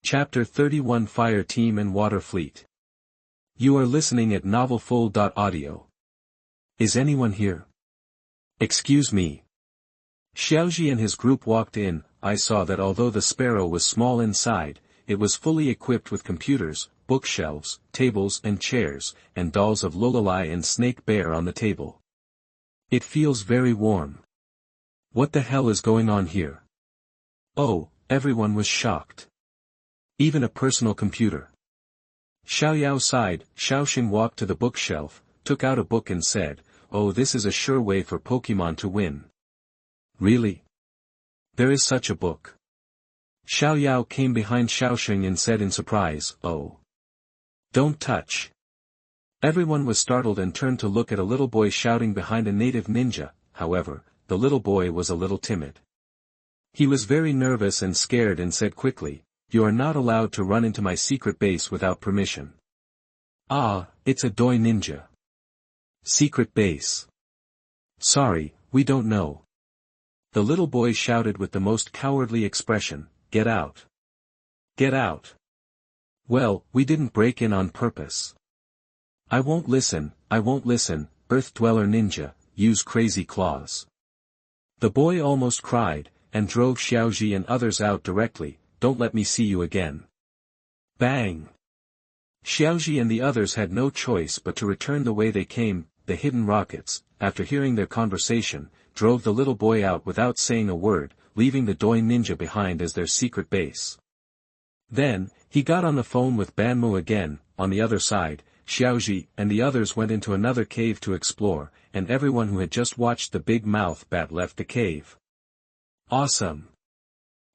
Chapter 31 Fire Team and Water Fleet. You are listening at novelfull.audio. Is anyone here? Excuse me. Xiaoji and his group walked in. I saw that although the sparrow was small inside, it was fully equipped with computers, bookshelves, tables and chairs, and dolls of Lololai and Snake Bear on the table. It feels very warm. What the hell is going on here? Oh, everyone was shocked. Even a personal computer. Xiaoyao sighed. Xiao Shun walked to the bookshelf, took out a book and said, "Oh, this is a sure way for Pokémon to win." Really? There is such a book. Xiaoyao came behind Xiao Shun and said in surprise, "Oh. Don't touch." Everyone was startled and turned to look at a little boy shouting behind a native ninja. However, the little boy was a little timid. He was very nervous and scared and said quickly, "You are not allowed to run into my secret base without permission." "Ah, it's a Doi ninja. Secret base. Sorry, we don't know." The little boy shouted with the most cowardly expression, "Get out. Get out." "Well, we didn't break in on purpose." I won't listen, Earth Dweller Ninja, use crazy claws." The boy almost cried, and drove Xiaoji and others out directly. "Don't let me see you again." Bang! Xiaoji and the others had no choice but to return the way they came. The hidden rockets, after hearing their conversation, drove the little boy out without saying a word, leaving the Doi ninja behind as their secret base. Then, he got on the phone with Banmu again. On the other side, Xiaoji and the others went into another cave to explore, and everyone who had just watched the big mouth bat left the cave. Awesome!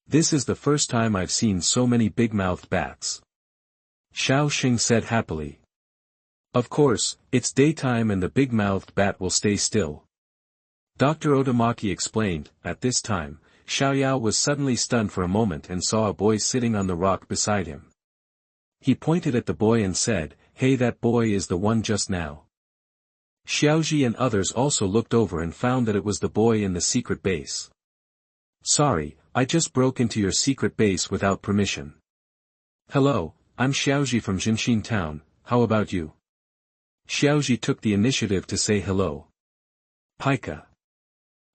This is the first time I've seen so many big-mouthed bats. Xiao Shun said happily. Of course, it's daytime and the big-mouthed bat will stay still. Dr. Otomaki explained. At this time, Xiaoyao was suddenly stunned for a moment and saw a boy sitting on the rock beside him. He pointed at the boy and said, "Hey, that boy is the one just now." Xiaoji and others also looked over and found that it was the boy in the secret base. "Sorry, I just broke into your secret base without permission." "Hello, I'm Xiaoji from Jinshin Town, how about you?" Xiaoji took the initiative to say hello. "Pika.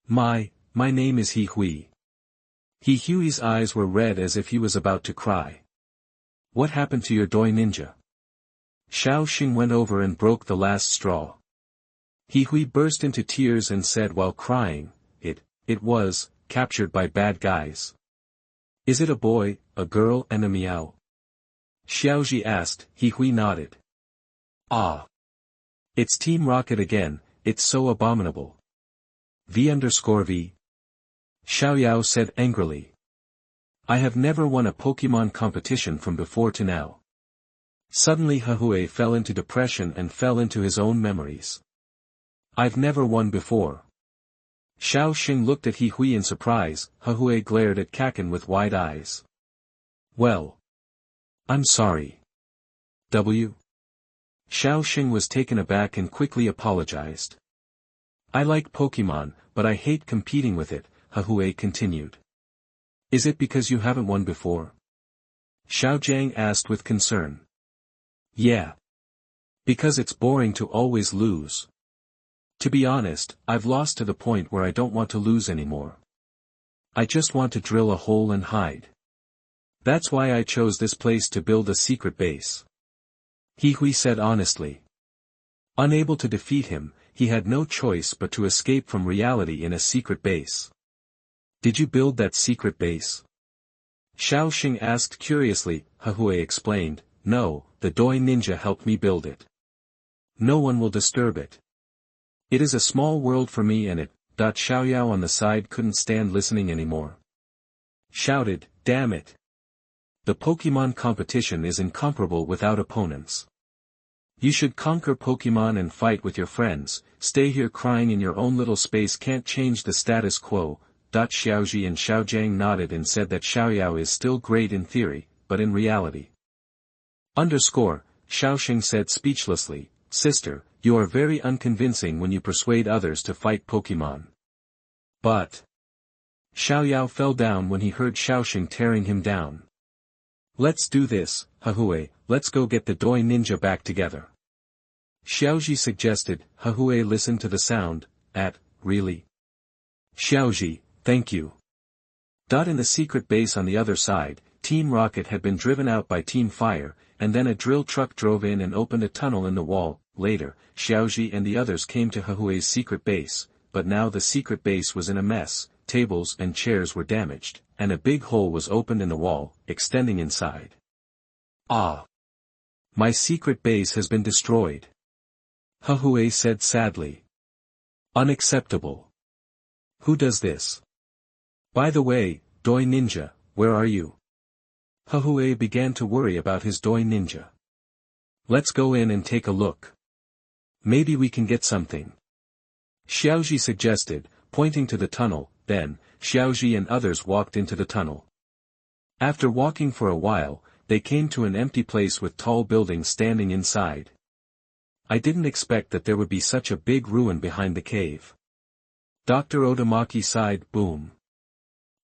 My name is He Hui." He Hui's eyes were red as if he was about to cry. "What happened to your Doi ninja?" Xiao Shun went over and broke the last straw. He Hui burst into tears and said while crying, It was captured by bad guys." "Is it a boy, a girl and a meow?" Xiaoji asked. He Hui nodded. "Ah. It's Team Rocket again, it's so abominable." V_V. Xiaoyao said angrily. "I have never won a Pokémon competition from before to now." Suddenly Hahue fell into depression and fell into his own memories. "I've never won before." Xiao Shun looked at He Hui in surprise. Hahue glared at Kakin with wide eyes. "Well. I'm sorry. W. Xiao Shun was taken aback and quickly apologized. "I like Pokémon, but I hate competing with it," Hahue continued. "Is it because you haven't won before?" Xiao Jiang asked with concern. "Yeah. Because it's boring to always lose. To be honest, I've lost to the point where I don't want to lose anymore. I just want to drill a hole and hide. That's why I chose this place to build a secret base." He Hui said honestly. Unable to defeat him, he had no choice but to escape from reality in a secret base. "Did you build that secret base?" Xiao Shun asked curiously. Hahue explained, "No, the Doi ninja helped me build it. No one will disturb it. It is a small world for me and it." Xiaoyao on the side couldn't stand listening anymore. Shouted, "Damn it! The Pokémon competition is incomparable without opponents. You should conquer Pokémon and fight with your friends. Stay here crying in your own little space can't change the status quo." Xiaoji and Xiao Jiang nodded and said that Xiaoyao is still great in theory, but in reality. Xiao Shun said speechlessly, "Sister, you are very unconvincing when you persuade others to fight Pokémon." But Xiaoyao fell down when he heard Xiao Shun tearing him down. Let's do this, Hahui, let's go get the Doi ninja back together. Xiaoji suggested. Hahui listened to the sound, really? Xiaoji, thank you. In the secret base on the other side, Team Rocket had been driven out by Team Fire, and then a drill truck drove in and opened a tunnel in the wall. Later, Xiaoji and the others came to Hahui's secret base, but now the secret base was in a mess, tables and chairs were damaged, and a big hole was opened in the wall, extending inside. Ah! My secret base has been destroyed. Hahui said sadly. Unacceptable. Who does this? By the way, Doi Ninja, where are you? Hahui began to worry about his Doi Ninja. Let's go in and take a look. Maybe we can get something. Xiaoji suggested, pointing to the tunnel. Then, Xiaoji and others walked into the tunnel. After walking for a while, they came to an empty place with tall buildings standing inside. I didn't expect that there would be such a big ruin behind the cave. Dr. Otamaki sighed. Boom.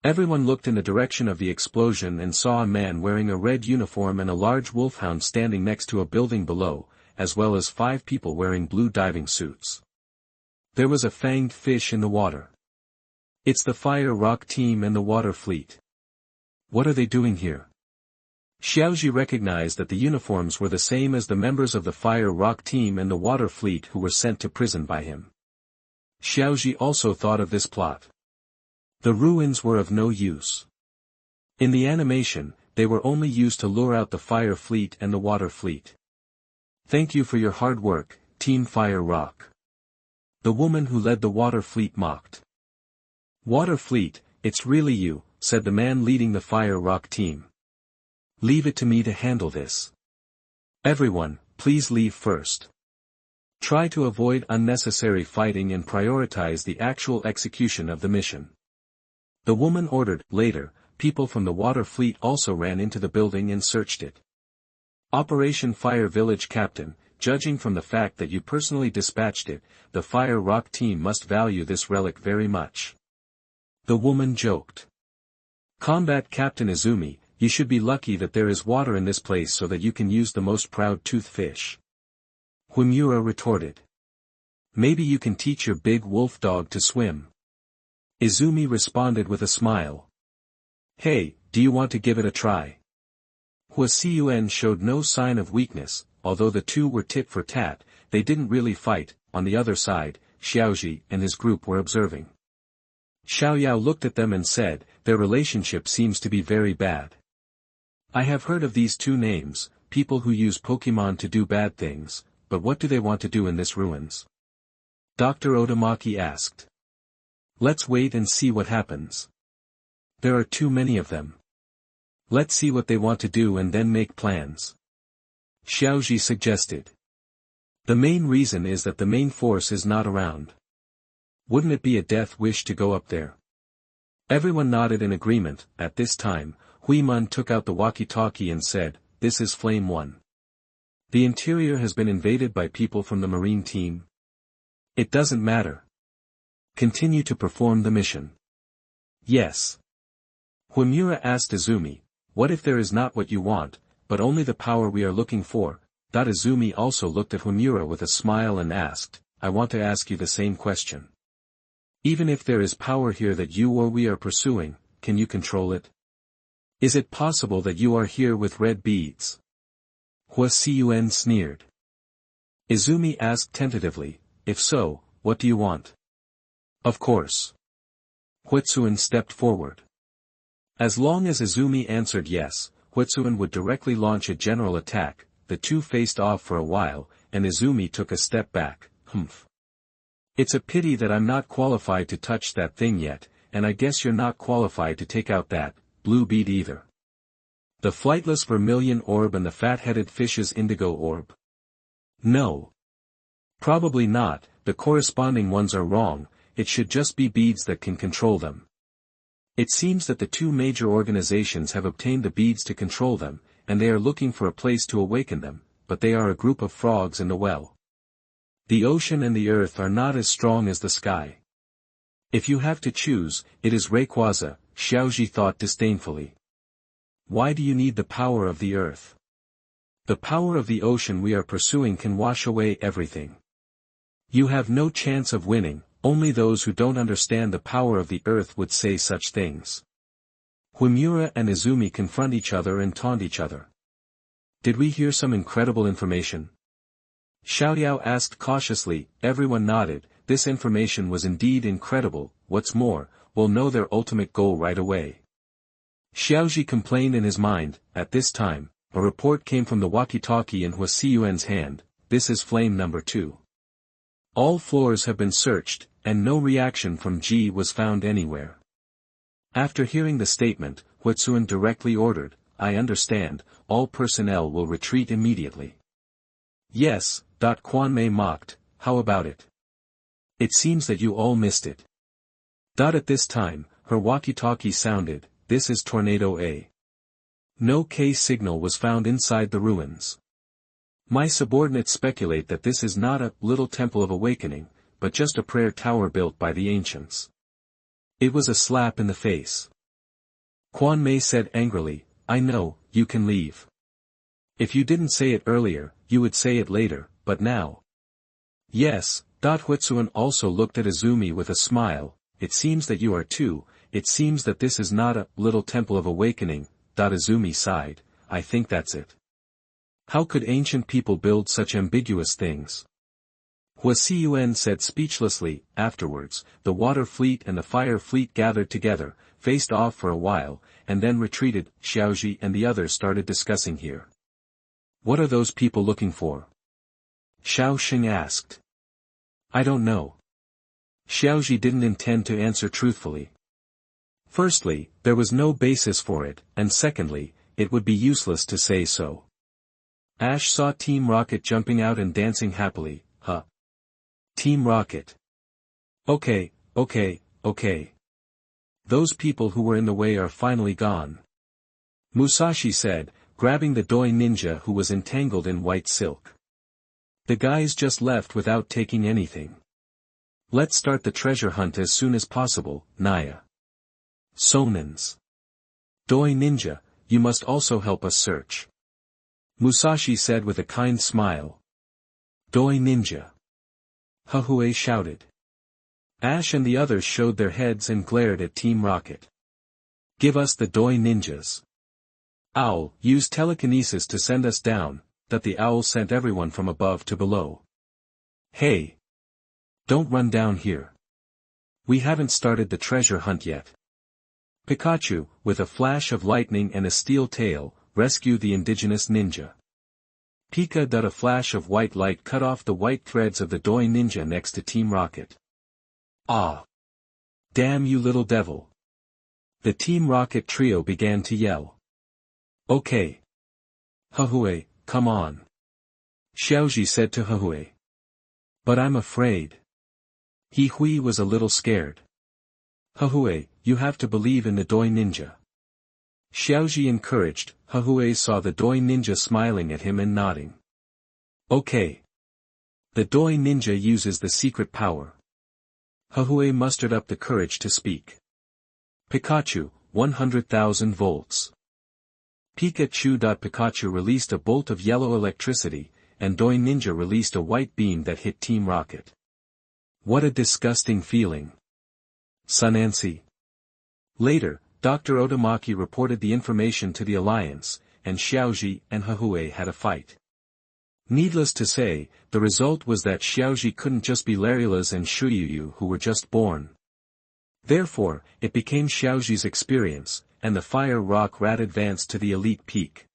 Everyone looked in the direction of the explosion and saw a man wearing a red uniform and a large wolfhound standing next to a building below, as well as 5 people wearing blue diving suits. There was a fanged fish in the water. It's the Fire Rock team and the water fleet. What are they doing here? Xiaoji recognized that the uniforms were the same as the members of the Fire Rock team and the water fleet who were sent to prison by him. Xiaoji also thought of this plot. The ruins were of no use. In the animation, they were only used to lure out the Fire Fleet and the Water Fleet. Thank you for your hard work, Team Fire Rock. The woman who led the Water Fleet mocked. Water Fleet, it's really you, said the man leading the Fire Rock team. Leave it to me to handle this. Everyone, please leave first. Try to avoid unnecessary fighting and prioritize the actual execution of the mission. The woman ordered. Later, people from the Water Fleet also ran into the building and searched it. Operation Fire Village Captain, judging from the fact that you personally dispatched it, the Fire Rock team must value this relic very much. The woman joked. Combat Captain Izumi, you should be lucky that there is water in this place so that you can use the most proud tooth fish. Homura retorted. Maybe you can teach your big wolf dog to swim. Izumi responded with a smile. Hey, do you want to give it a try? Huasiyuan showed no sign of weakness. Although the two were tit for tat, they didn't really fight. On the other side, Xiaoji and his group were observing. Xiaoyao looked at them and said, their relationship seems to be very bad. I have heard of these two names, people who use Pokémon to do bad things, but what do they want to do in this ruins? Dr. Otamaki asked. Let's wait and see what happens. There are too many of them. Let's see what they want to do and then make plans. Xiaoji suggested. The main reason is that the main force is not around. Wouldn't it be a death wish to go up there? Everyone nodded in agreement. At this time, Huiman took out the walkie-talkie and said, this is Flame 1. The interior has been invaded by people from the Marine team. It doesn't matter. Continue to perform the mission. Yes. Homura asked Izumi, what if there is not what you want, but only the power we are looking for? Izumi also looked at Homura with a smile and asked, I want to ask you the same question. Even if there is power here that you or we are pursuing, can you control it? Is it possible that you are here with red beads? Huasiyuan sneered. Izumi asked tentatively, if so, what do you want? Of course. Huetsuan stepped forward. As long as Izumi answered yes, Huetsuan would directly launch a general attack. The two faced off for a while, and Izumi took a step back. It's a pity that I'm not qualified to touch that thing yet, and I guess you're not qualified to take out that blue bead either. The flightless vermilion orb and the fat-headed fish's indigo orb. No. Probably not, the corresponding ones are wrong, it should just be beads that can control them. It seems that the two major organizations have obtained the beads to control them, and they are looking for a place to awaken them, but they are a group of frogs in the well. The ocean and the earth are not as strong as the sky. If you have to choose, it is Rayquaza, Xiaoji thought disdainfully. Why do you need the power of the earth? The power of the ocean we are pursuing can wash away everything. You have no chance of winning, only those who don't understand the power of the earth would say such things. Huimura and Izumi confront each other and taunt each other. Did we hear some incredible information? Xiao asked cautiously. Everyone nodded. This information was indeed incredible. What's more, we'll know their ultimate goal right away. Xiaoji complained in his mind. At this time, a report came from the walkie-talkie in Huasiyuan's hand. This is flame number 2. All floors have been searched, and no reaction from G was found anywhere. After hearing the statement, Huatsuan directly ordered, I understand, all personnel will retreat immediately. Yes, Quan Mei mocked, how about it? It seems that you all missed it. At this time, her walkie-talkie sounded, this is Tornado A. No K signal was found inside the ruins. My subordinates speculate that this is not a little temple of awakening, but just a prayer tower built by the ancients. It was a slap in the face. Quan Mei said angrily, I know, you can leave. If you didn't say it earlier, you would say it later, but now. Yes, Huatsuan also looked at Izumi with a smile, it seems that you are too, it seems that this is not a little temple of awakening, Izumi sighed, I think that's it. How could ancient people build such ambiguous things? Huasiyuan said speechlessly. Afterwards, the water fleet and the fire fleet gathered together, faced off for a while, and then retreated. Xiaoji and the others started discussing here. What are those people looking for? Xiao Shun asked. I don't know. Xiaoji didn't intend to answer truthfully. Firstly, there was no basis for it, and secondly, it would be useless to say so. Ash saw Team Rocket jumping out and dancing happily. Huh. Team Rocket. Okay. Those people who were in the way are finally gone. Musashi said, grabbing the doi ninja who was entangled in white silk. The guys just left without taking anything. Let's start the treasure hunt as soon as possible, Naya. Sonins. Doi ninja, you must also help us search. Musashi said with a kind smile. Doi ninja. Hahue shouted. Ash and the others showed their heads and glared at Team Rocket. Give us the doi ninjas. Owl, use telekinesis to send us down. That the owl sent everyone from above to below. Hey! Don't run down here. We haven't started the treasure hunt yet. Pikachu, with a flash of lightning and a steel tail, rescued the indigenous ninja. Pika. A flash of white light cut off the white threads of the doi ninja next to Team Rocket. Ah! Damn you little devil! The Team Rocket trio began to yell. Okay. Hahue, come on. Xiaoji said to Hahue. But I'm afraid. Hui was a little scared. Hahue, you have to believe in the doi ninja. Xiaoji encouraged. Hahue saw the doi ninja smiling at him and nodding. Okay. The doi ninja uses the secret power. Hahue mustered up the courage to speak. Pikachu, 100,000 volts. Pikachu. Pikachu released a bolt of yellow electricity, and doi ninja released a white beam that hit Team Rocket. What a disgusting feeling. Sunansi. Later, Dr. Otomaki reported the information to the Alliance, and Xiaoji and Hahue had a fight. Needless to say, the result was that Xiaoji couldn't just be Larilas and Shuyuyu who were just born. Therefore, it became Xiaoji's experience, and the Fire Rock Rat advanced to the elite peak.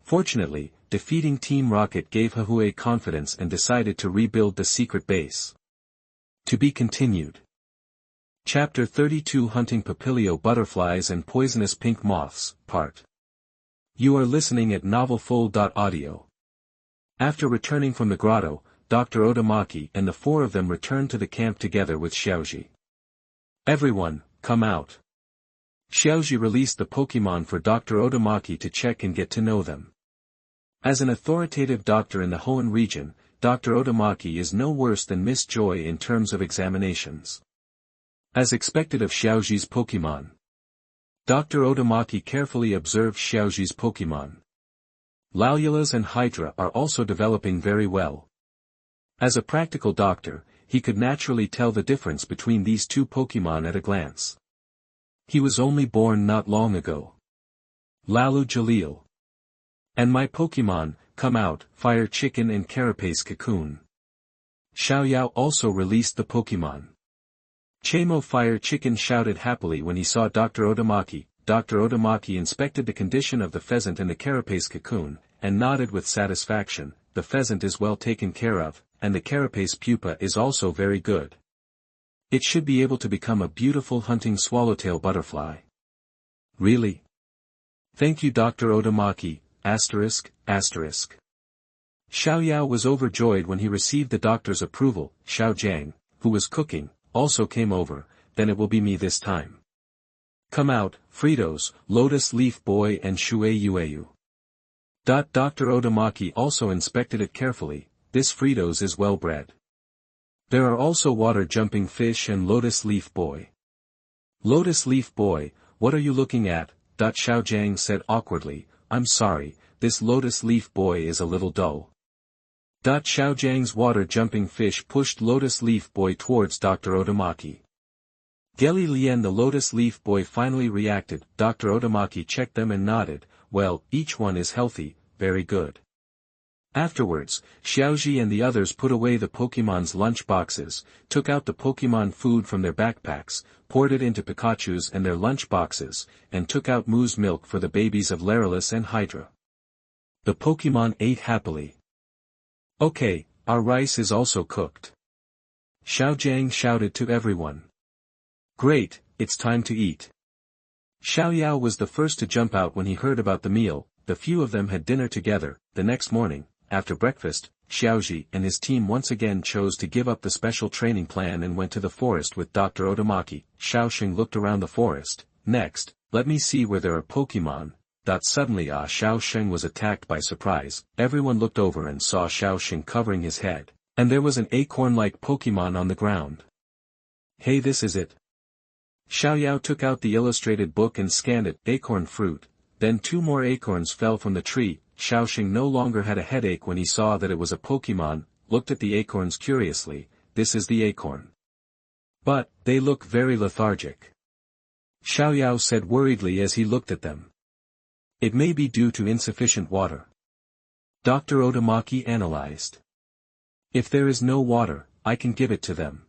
Fortunately, defeating Team Rocket gave Hahue confidence and decided to rebuild the secret base. To be continued. Chapter 32 Hunting Papilio Butterflies and Poisonous Pink Moths, Part. You are listening at novelfull.audio. After returning from the grotto, Dr. Otomaki and the four of them returned to the camp together with Xiaoji. Everyone, come out. Xiaoji released the Pokémon for Dr. Otomaki to check and get to know them. As an authoritative doctor in the Hoenn region, Dr. Otomaki is no worse than Miss Joy in terms of examinations. As expected of Xiaoji's Pokémon. Dr. Otomaki carefully observed Xiaoji's Pokémon. Lalulas and Hydra are also developing very well. As a practical doctor, he could naturally tell the difference between these two Pokémon at a glance. He was only born not long ago. Lalu Jalil. And my Pokémon, come out, Fire Chicken and Carapace Cocoon. Xiaoyao also released the Pokémon. Chamo Fire Chicken shouted happily when he saw Dr. Otomaki. Dr. Otomaki inspected the condition of the pheasant and the carapace cocoon, and nodded with satisfaction. The pheasant is well taken care of, and the carapace pupa is also very good. It should be able to become a beautiful hunting swallowtail butterfly. Really? Thank you Dr. Otomaki, ****. Xiaoyao was overjoyed when he received the doctor's approval. Xiao Jiang, who was cooking, also came over. Then it will be me this time. Come out, Fritos, Lotus Leaf Boy and Shui Yueyu. Dr. Otomaki also inspected it carefully. This Fritos is well bred. There are also water-jumping fish and Lotus Leaf Boy. Lotus Leaf Boy, what are you looking at? Xiao Jiang said awkwardly, I'm sorry, this Lotus Leaf Boy is a little dull. Xiao Jiang's water-jumping fish pushed Lotus Leaf Boy towards Dr. Otomaki. Geli Lian the Lotus Leaf Boy finally reacted. Dr. Otomaki checked them and nodded, well, each one is healthy, very good. Afterwards, Xiaoji and the others put away the Pokemon's lunch boxes, took out the Pokemon food from their backpacks, poured it into Pikachu's and their lunch boxes, and took out moose milk for the babies of Larylus and Hydra. The Pokemon ate happily. Okay, our rice is also cooked. Xiao Jiang shouted to everyone. Great, it's time to eat. Xiaoyao was the first to jump out when he heard about the meal. The few of them had dinner together. The next morning, after breakfast, Xiaoji and his team once again chose to give up the special training plan and went to the forest with Dr. Otomaki. Xiao Shun looked around the forest. Next, let me see where there are Pokemon. Suddenly Xiao Shun was attacked by surprise. Everyone looked over and saw Xiao Shun covering his head. And there was an acorn-like Pokemon on the ground. Hey, this is it. Xiaoyao took out the illustrated book and scanned it. Acorn fruit. Then 2 more acorns fell from the tree. Xiao Shun no longer had a headache when he saw that it was a Pokemon, looked at the acorns curiously. This is the acorn. But, they look very lethargic. Xiaoyao said worriedly as he looked at them. It may be due to insufficient water. Dr. Otomaki analyzed. If there is no water, I can give it to them.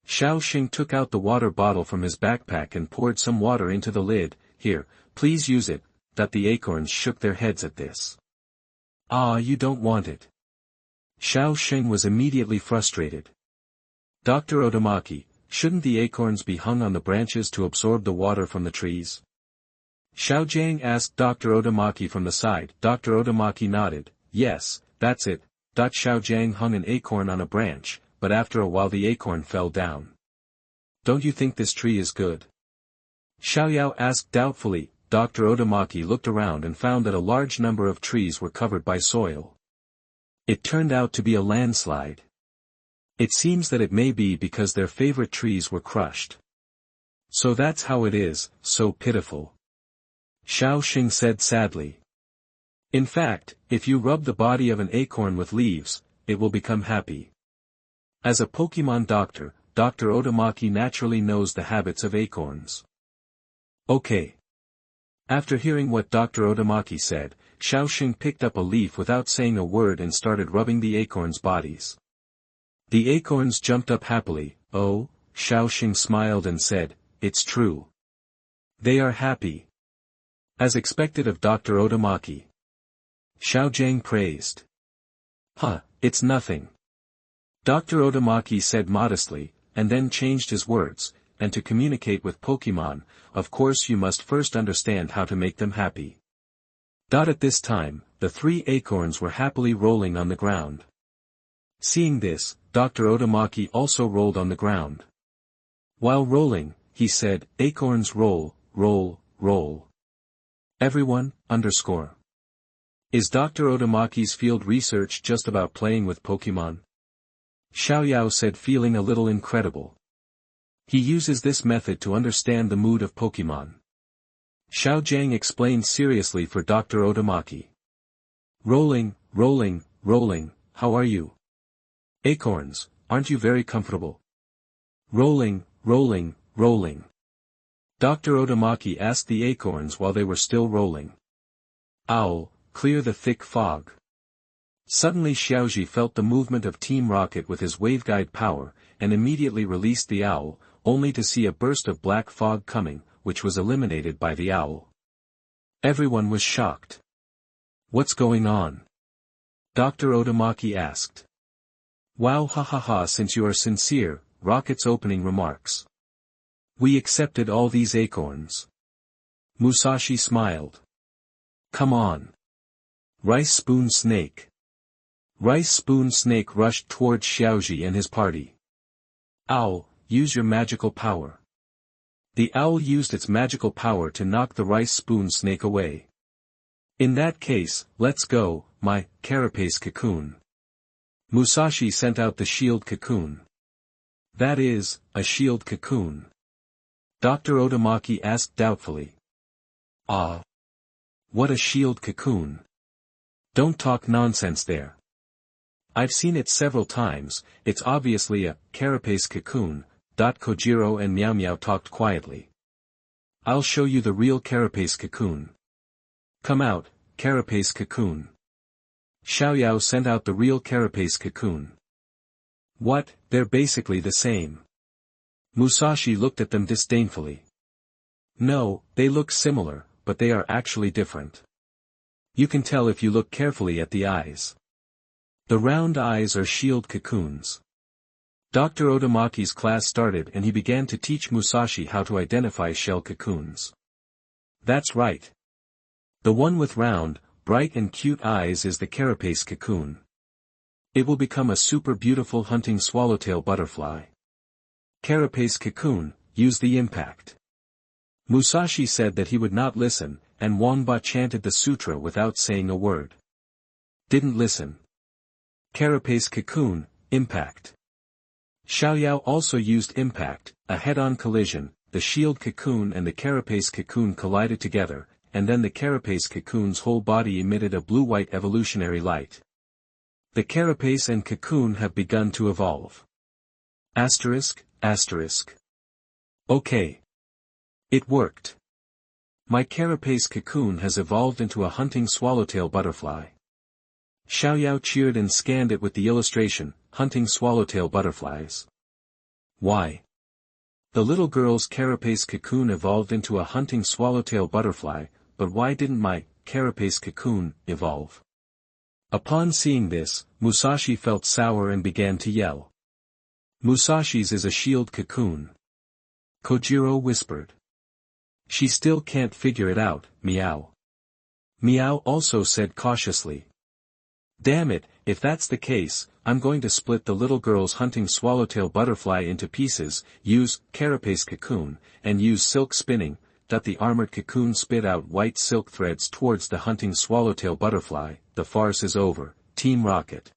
Xiao Shun took out the water bottle from his backpack and poured some water into the lid. Here, please use it. The acorns shook their heads at this. Ah, you don't want it. Xiao Shun was immediately frustrated. Dr. Otomaki, shouldn't the acorns be hung on the branches to absorb the water from the trees? Xiao Jiang asked Dr. Otomaki from the side. Dr. Otomaki nodded, yes, that's it. Xiao Jiang hung an acorn on a branch, but after a while the acorn fell down. Don't you think this tree is good? Xiaoyao asked doubtfully. Dr. Otomaki looked around and found that a large number of trees were covered by soil. It turned out to be a landslide. It seems that it may be because their favorite trees were crushed. So that's how it is, so pitiful. Xiao Shun said sadly. In fact, if you rub the body of an acorn with leaves, it will become happy. As a Pokemon doctor, Dr. Otomaki naturally knows the habits of acorns. Okay. After hearing what Dr. Otomaki said, Xiao Shun picked up a leaf without saying a word and started rubbing the acorns' bodies. The acorns jumped up happily. Oh, Xiao Shun smiled and said, it's true. They are happy. As expected of Dr. Otomaki. Xiao Jiang praised. It's nothing. Dr. Otomaki said modestly, and then changed his words, and to communicate with Pokemon, of course you must first understand how to make them happy. At this time, the 3 acorns were happily rolling on the ground. Seeing this, Dr. Otomaki also rolled on the ground. While rolling, he said, acorns roll, roll, roll. Everyone, _. Is Dr. Otomaki's field research just about playing with Pokemon? Xiaoyao said, feeling a little incredible. He uses this method to understand the mood of Pokemon. Xiao Jiang explained seriously for Dr. Otamaki. Rolling, rolling, rolling, how are you? Acorns, aren't you very comfortable? Rolling, rolling, rolling. Dr. Otamaki asked the acorns while they were still rolling. Owl, clear the thick fog. Suddenly Xiaoji felt the movement of Team Rocket with his waveguide power, and immediately released the owl, only to see a burst of black fog coming, which was eliminated by the owl. Everyone was shocked. What's going on? Dr. Otamaki asked. Wow, ha ha ha, since you are sincere, Rocket's opening remarks. We accepted all these acorns. Musashi smiled. Come on. Rice Spoon Snake. Rice Spoon Snake rushed towards Xiaoji and his party. Owl, use your magical power. The owl used its magical power to knock the Rice Spoon Snake away. In that case, let's go, my carapace cocoon. Musashi sent out the shield cocoon. That is, a shield cocoon. Dr. Otamaki asked doubtfully. Ah. What a shield cocoon. Don't talk nonsense there. I've seen it several times, it's obviously a carapace cocoon. Kojiro and Meow Meow talked quietly. I'll show you the real carapace cocoon. Come out, carapace cocoon. Xiaoyao sent out the real carapace cocoon. What, they're basically the same. Musashi looked at them disdainfully. No, they look similar, but they are actually different. You can tell if you look carefully at the eyes. The round eyes are shield cocoons. Dr. Otamaki's class started and he began to teach Musashi how to identify shell cocoons. That's right. The one with round, bright and cute eyes is the carapace cocoon. It will become a super beautiful hunting swallowtail butterfly. Carapace cocoon, use the impact. Musashi said that he would not listen, and Wanba chanted the sutra without saying a word. Didn't listen. Carapace cocoon, impact. Xiaoyao also used impact, a head-on collision, the shield cocoon and the carapace cocoon collided together, and then the carapace cocoon's whole body emitted a blue-white evolutionary light. The carapace and cocoon have begun to evolve. Asterisk, asterisk. Okay. It worked. My carapace cocoon has evolved into a hunting swallowtail butterfly. Xiaoyao cheered and scanned it with the illustration, hunting swallowtail butterflies. Why? The little girl's carapace cocoon evolved into a hunting swallowtail butterfly, but why didn't my carapace cocoon evolve? Upon seeing this, Musashi felt sour and began to yell. Musashi's is a shield cocoon. Kojiro whispered. She still can't figure it out, Meow. Meow also said cautiously. Damn it, if that's the case, I'm going to split the little girl's hunting swallowtail butterfly into pieces, use carapace cocoon, and use silk spinning. The armored cocoon spit out white silk threads towards the hunting swallowtail butterfly. The farce is over, Team Rocket.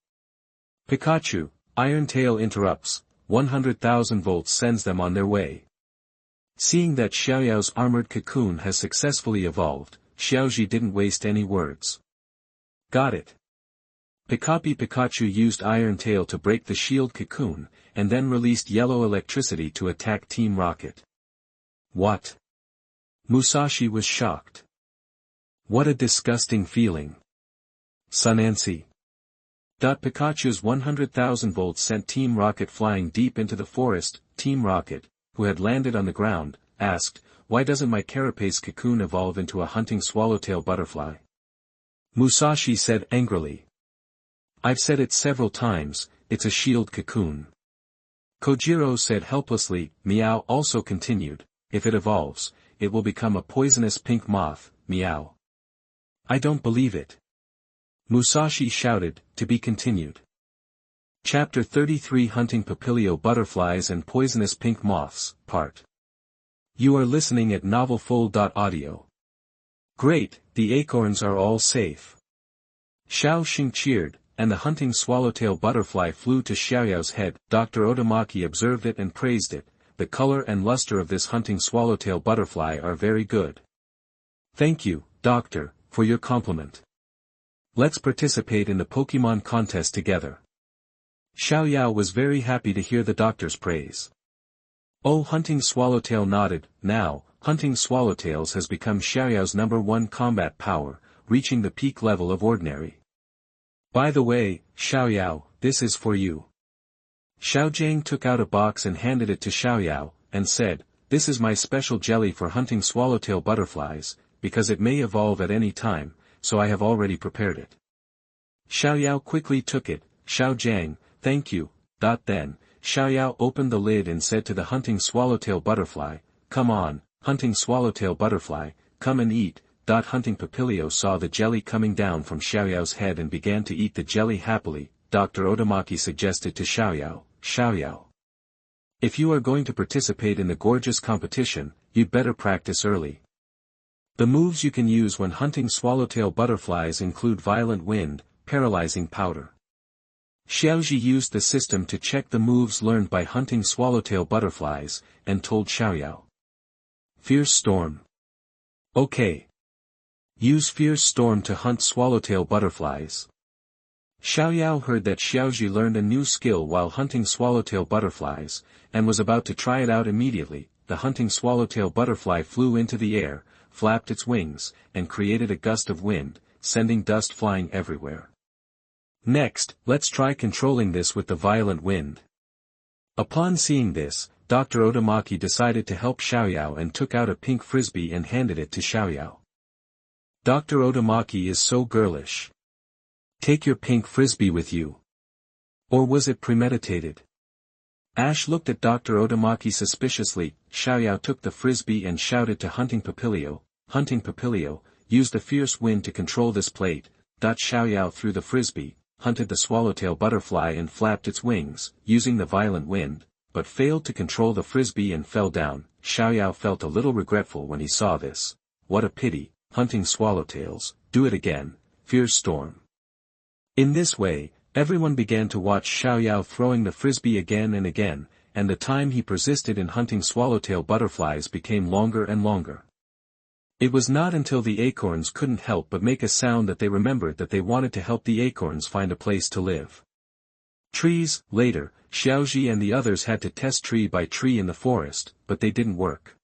Pikachu, Iron Tail interrupts, 100,000 volts sends them on their way. Seeing that Xiaoyao's armored cocoon has successfully evolved, Xiaoji didn't waste any words. Got it. Pikachu used Iron Tail to break the shield cocoon, and then released yellow electricity to attack Team Rocket. What? Musashi was shocked. What a disgusting feeling. Sunancy. Pikachu's 100,000 volts sent Team Rocket flying deep into the forest. Team Rocket, who had landed on the ground, asked, why doesn't my carapace cocoon evolve into a hunting swallowtail butterfly? Musashi said angrily. I've said it several times, it's a shield cocoon. Kojiro said helplessly. Meow also continued, if it evolves, it will become a poisonous pink moth, Meow. I don't believe it. Musashi shouted, to be continued. Chapter 33 Hunting Papilio Butterflies and Poisonous Pink Moths, Part. You are listening at novelfull.audio. Great, the acorns are all safe. Xiao Shun cheered, and the hunting swallowtail butterfly flew to Xiaoyao's head. Dr. Otamaki observed it and praised it. The color and luster of this hunting swallowtail butterfly are very good. Thank you, Doctor, for your compliment. Let's participate in the Pokémon contest together. Xiao Yao was very happy to hear the doctor's praise. Oh, Hunting Swallowtail nodded. Now, Hunting Swallowtails has become Xiao Yao's #1 combat power, reaching the peak level of ordinary. By the way, Xiao Yao, this is for you. Xiao Jiang took out a box and handed it to Xiao Yao, and said, "This is my special jelly for hunting swallowtail butterflies, because it may evolve at any time, so I have already prepared it." Xiao Yao quickly took it. Xiao Jiang, thank you. Then, Xiao Yao opened the lid and said to the hunting swallowtail butterfly, "Come on, hunting swallowtail butterfly, come and eat." Hunting Papilio saw the jelly coming down from Xiao Yao's head and began to eat the jelly happily. Dr. Otamaki suggested to Xiao Yao, "Xiao Yao, if you are going to participate in the gorgeous competition, you'd better practice early. The moves you can use when hunting swallowtail butterflies include Violent Wind, Paralyzing Powder." Xiaoji used the system to check the moves learned by hunting swallowtail butterflies, and told Xiao Yao. Fierce Storm. Okay. Use Fierce Storm to hunt swallowtail butterflies. Xiao Yao heard that Xiaoji learned a new skill while hunting swallowtail butterflies, and was about to try it out immediately. The hunting swallowtail butterfly flew into the air, flapped its wings, and created a gust of wind, sending dust flying everywhere. Next, let's try controlling this with the Violent Wind. Upon seeing this, Dr. Otamaki decided to help Xiao Yao and took out a pink frisbee and handed it to Xiao Yao. Dr. Otamaki is so girlish. Take your pink frisbee with you. Or was it premeditated? Ash looked at Dr. Otamaki suspiciously. Xiao Yao took the frisbee and shouted to Hunting Papilio, "Hunting Papilio, use the fierce wind to control this plate." Xiao Yao threw the frisbee, hunted the swallowtail butterfly and flapped its wings, using the violent wind, but failed to control the frisbee and fell down. Xiao Yao felt a little regretful when he saw this. What a pity, hunting swallowtails, do it again, Fierce Storm. In this way, everyone began to watch Xiao Yao throwing the frisbee again and again, and the time he persisted in hunting swallowtail butterflies became longer and longer. It was not until the acorns couldn't help but make a sound that they remembered that they wanted to help the acorns find a place to live. Trees. Later, Xiaoji and the others had to test tree by tree in the forest, but they didn't work.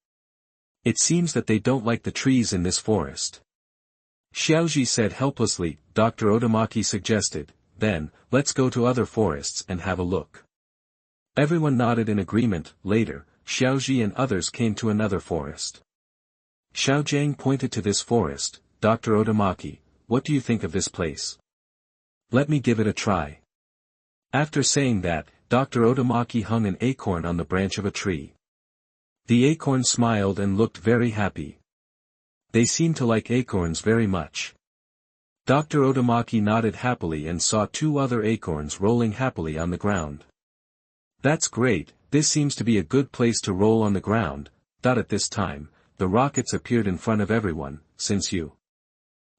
It seems that they don't like the trees in this forest. Xiaoji said helplessly. Dr. Otamaki suggested, "Then, let's go to other forests and have a look." Everyone nodded in agreement. Later, Xiaoji and others came to another forest. Xiao Jiang pointed to this forest. "Dr. Otamaki, what do you think of this place? Let me give it a try." After saying that, Dr. Otamaki hung an acorn on the branch of a tree. The acorn smiled and looked very happy. They seemed to like acorns very much. Dr. Otamaki nodded happily and saw two other acorns rolling happily on the ground. "That's great, this seems to be a good place to roll on the ground." At this time, the rockets appeared in front of everyone. "Since you."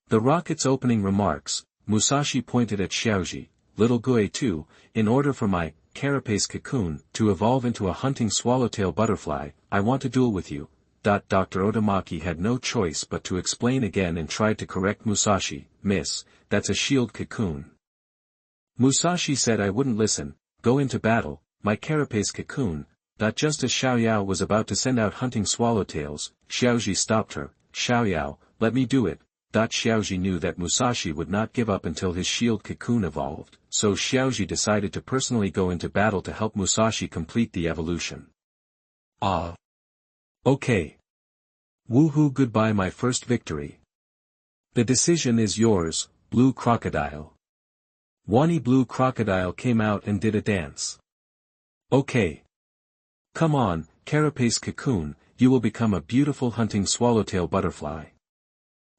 The rockets' opening remarks, Musashi pointed at Xiaoji, "Little Gue too, in order for my carapace cocoon to evolve into a hunting swallowtail butterfly, I want to duel with you." Dr. Otamaki had no choice but to explain again and tried to correct Musashi. "Miss, that's a shield cocoon." Musashi said, "I wouldn't listen, go into battle, my carapace cocoon." Just as Xiao Yao was about to send out hunting swallowtails, Xiaoji stopped her. "Xiao Yao, let me do it." Xiaoji knew that Musashi would not give up until his shield cocoon evolved, so Xiaoji decided to personally go into battle to help Musashi complete the evolution. Ah. Okay. Woohoo, goodbye, my first victory. The decision is yours, Blue Crocodile. Wani Blue Crocodile came out and did a dance. Okay. Come on, carapace cocoon, you will become a beautiful hunting swallowtail butterfly.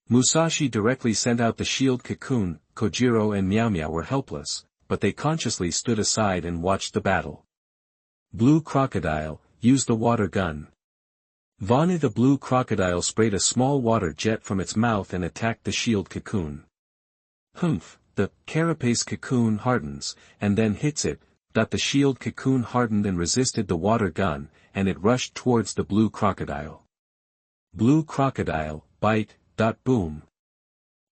Musashi directly sent out the shield cocoon. Kojiro and Meow Meow were helpless, but they consciously stood aside and watched the battle. Blue Crocodile, use the water gun. Vani the blue crocodile sprayed a small water jet from its mouth and attacked the shield cocoon. Humph, the carapace cocoon hardens, and then hits it. The shield cocoon hardened and resisted the water gun, and it rushed towards the blue crocodile. Blue Crocodile, bite. Boom.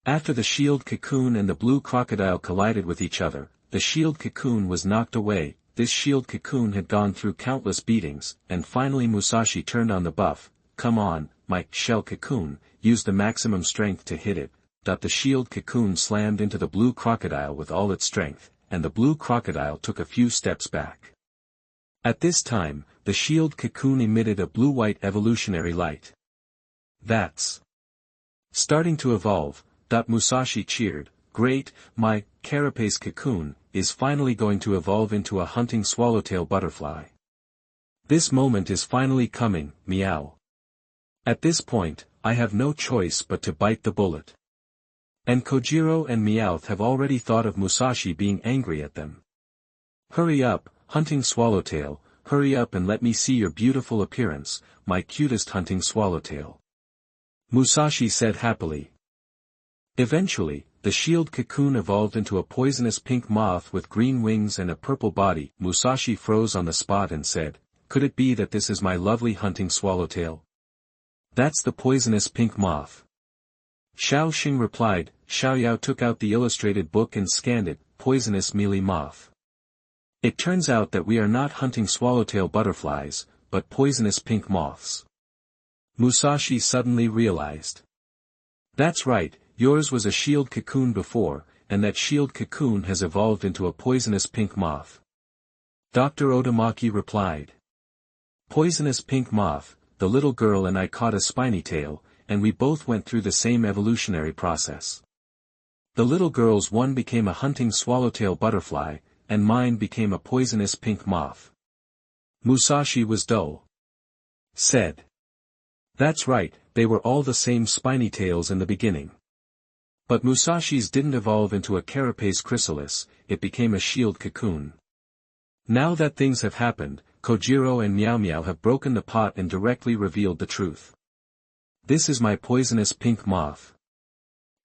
After the shield cocoon and the blue crocodile collided with each other, the shield cocoon was knocked away. This shield cocoon had gone through countless beatings, and finally Musashi turned on the buff. Come on, my shell cocoon, use the maximum strength to hit it. The shield cocoon slammed into the blue crocodile with all its strength, and the blue crocodile took a few steps back. At this time, the shield cocoon emitted a blue-white evolutionary light. That's starting to evolve. Musashi cheered. Great, my carapace cocoon is finally going to evolve into a hunting swallowtail butterfly. This moment is finally coming, meow. At this point, I have no choice but to bite the bullet. And Kojiro and Meowth have already thought of Musashi being angry at them. Hurry up, hunting swallowtail, hurry up and let me see your beautiful appearance, my cutest hunting swallowtail. Musashi said happily. Eventually, the shield cocoon evolved into a poisonous pink moth with green wings and a purple body. Musashi froze on the spot and said, could it be that this is my lovely hunting swallowtail? That's the poisonous pink moth. Xiao Shun replied. Xiaoyao took out the illustrated book and scanned it, poisonous mealy moth. It turns out that we are not hunting swallowtail butterflies, but poisonous pink moths. Musashi suddenly realized. That's right, yours was a shield cocoon before, and that shield cocoon has evolved into a poisonous pink moth. Dr. Otomaki replied. Poisonous pink moth, the little girl and I caught a spiny tail, and we both went through the same evolutionary process. The little girl's one became a hunting swallowtail butterfly, and mine became a poisonous pink moth. Musashi was dull. Said. That's right, they were all the same spiny tails in the beginning. But Musashi's didn't evolve into a carapace chrysalis, it became a shield cocoon. Now that things have happened, Kojiro and Meow Meow have broken the pot and directly revealed the truth. This is my poisonous pink moth.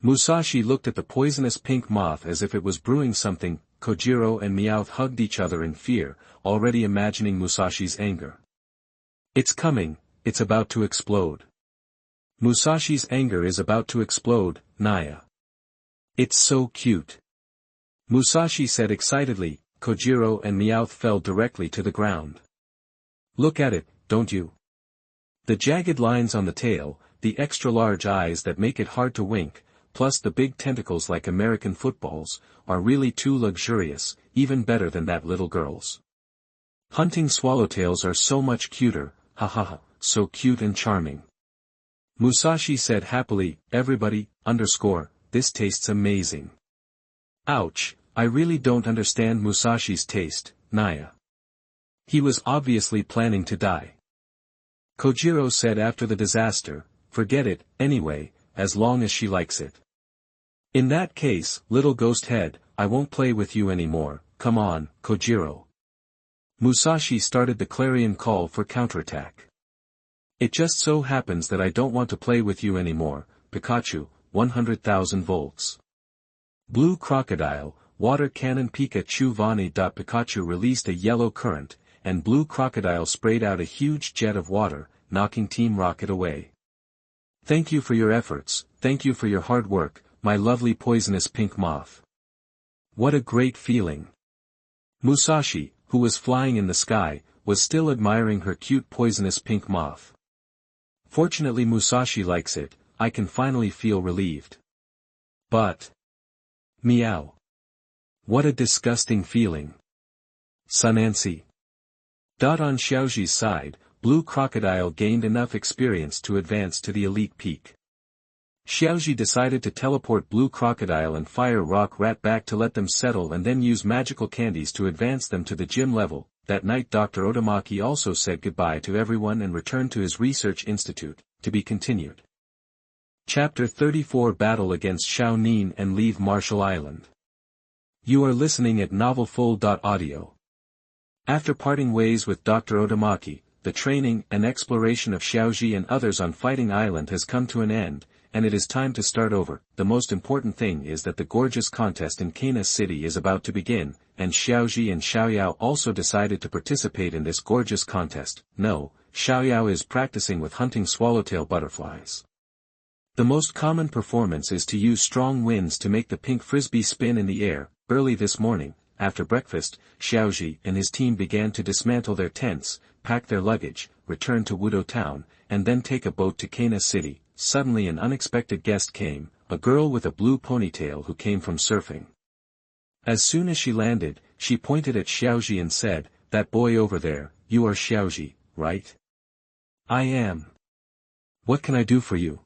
Musashi looked at the poisonous pink moth as if it was brewing something. Kojiro and Meowth hugged each other in fear, already imagining Musashi's anger. It's coming, it's about to explode. Musashi's anger is about to explode, Naya. It's so cute. Musashi said excitedly. Kojiro and Meowth fell directly to the ground. Look at it, don't you? The jagged lines on the tail, the extra-large eyes that make it hard to wink, plus the big tentacles like American footballs, are really too luxurious, even better than that little girl's. Hunting swallowtails are so much cuter, ha ha ha, so cute and charming. Musashi said happily, everybody, this tastes amazing. Ouch, I really don't understand Musashi's taste, Naya. He was obviously planning to die. Kojiro said after the disaster, forget it, anyway, as long as she likes it. In that case, little ghost head, I won't play with you anymore, come on, Kojiro. Musashi started the clarion call for counterattack. It just so happens that I don't want to play with you anymore, Pikachu, 100,000 volts. Blue crocodile, water cannon Pikachu Vani. Pikachu released a yellow current, and blue crocodile sprayed out a huge jet of water, knocking Team Rocket away. Thank you for your efforts, thank you for your hard work, my lovely poisonous pink moth. What a great feeling. Musashi, who was flying in the sky, was still admiring her cute poisonous pink moth. Fortunately Musashi likes it, I can finally feel relieved. But... meow. What a disgusting feeling. Sunancy. On Xiaoji's side, Blue Crocodile gained enough experience to advance to the elite peak. Xiaoji decided to teleport Blue Crocodile and Fire Rock Rat back to let them settle and then use magical candies to advance them to the gym level. That night Dr. Otomaki also said goodbye to everyone and returned to his research institute, to be continued. Chapter 34 Battle against Xiao Nin and Leave Marshall Island. You are listening at novelfull.audio. After parting ways with Dr. Otomaki, the training and exploration of Xiaoji and others on Fighting Island has come to an end, and it is time to start over. The most important thing is that the gorgeous contest in Kaina City is about to begin, and Xiaoji and Xiaoyao also decided to participate in this gorgeous contest. No, Xiaoyao is practicing with hunting swallowtail butterflies. The most common performance is to use strong winds to make the pink frisbee spin in the air. Early this morning, after breakfast, Xiaoji and his team began to dismantle their tents, pack their luggage, return to Wudo town, and then take a boat to Kaina city. Suddenly an unexpected guest came, a girl with a blue ponytail who came from surfing. As soon as she landed, she pointed at Xiaoji and said, "That boy over there, you are Xiaoji, right?" "I am. What can I do for you?"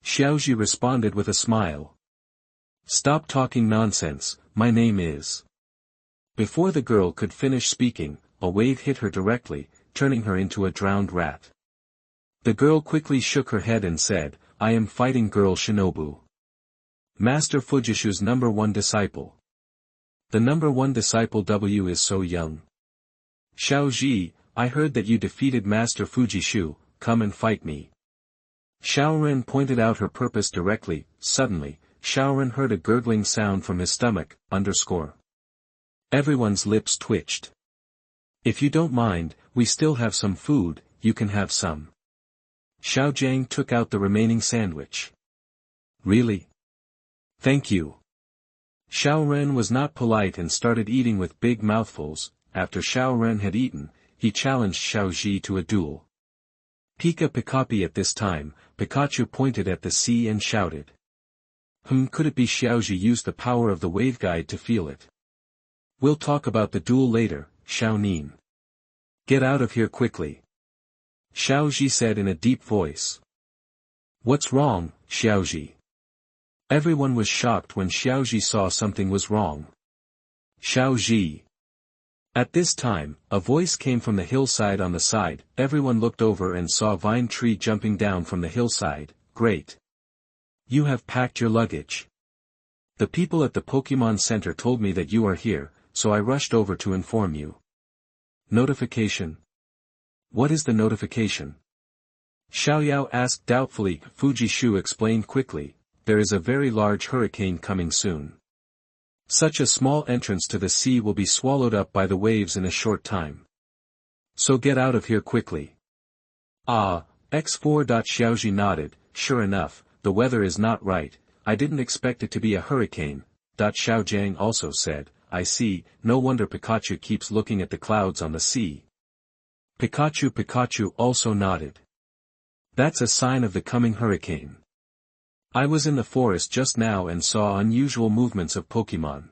Xiaoji responded with a smile. "Stop talking nonsense, my name is..." Before the girl could finish speaking, a wave hit her directly, turning her into a drowned rat. The girl quickly shook her head and said, "I am fighting girl Shinobu. Master Fujishu's #1 disciple. The #1 disciple W is so young. Xiaoji, I heard that you defeated Master Fujishu, come and fight me." Xiao Nin pointed out her purpose directly. Suddenly, Xiao Nin heard a gurgling sound from his stomach. Everyone's lips twitched. "If you don't mind, we still have some food, you can have some." Xiao Jiang took out the remaining sandwich. "Really? Thank you." Xiao Ren was not polite and started eating with big mouthfuls. After Xiao Ren had eaten, he challenged Xiao Ji to a duel. Pika Pikapi. At this time, Pikachu pointed at the sea and shouted. Could it be Xiaoji used the power of the waveguide to feel it? "We'll talk about the duel later, Xiao Nin. Get out of here quickly," Xiaoji said in a deep voice. "What's wrong, Xiaoji?" Everyone was shocked when Xiaoji saw something was wrong. "Xiaoji." At this time, a voice came from the hillside on the side. Everyone looked over and saw Vine Tree jumping down from the hillside. "Great. You have packed your luggage. The people at the Pokémon Center told me that you are here, so I rushed over to inform you." "Notification? What is the notification?" Xiaoyao asked doubtfully. Fujishu explained quickly, "There is a very large hurricane coming soon. Such a small entrance to the sea will be swallowed up by the waves in a short time. So get out of here quickly." X4. Xiaoji nodded. "Sure enough, the weather is not right, I didn't expect it to be a hurricane." Xiao Jiang also said, "I see, no wonder Pikachu keeps looking at the clouds on the sea." Pikachu also nodded. "That's a sign of the coming hurricane. I was in the forest just now and saw unusual movements of Pokémon.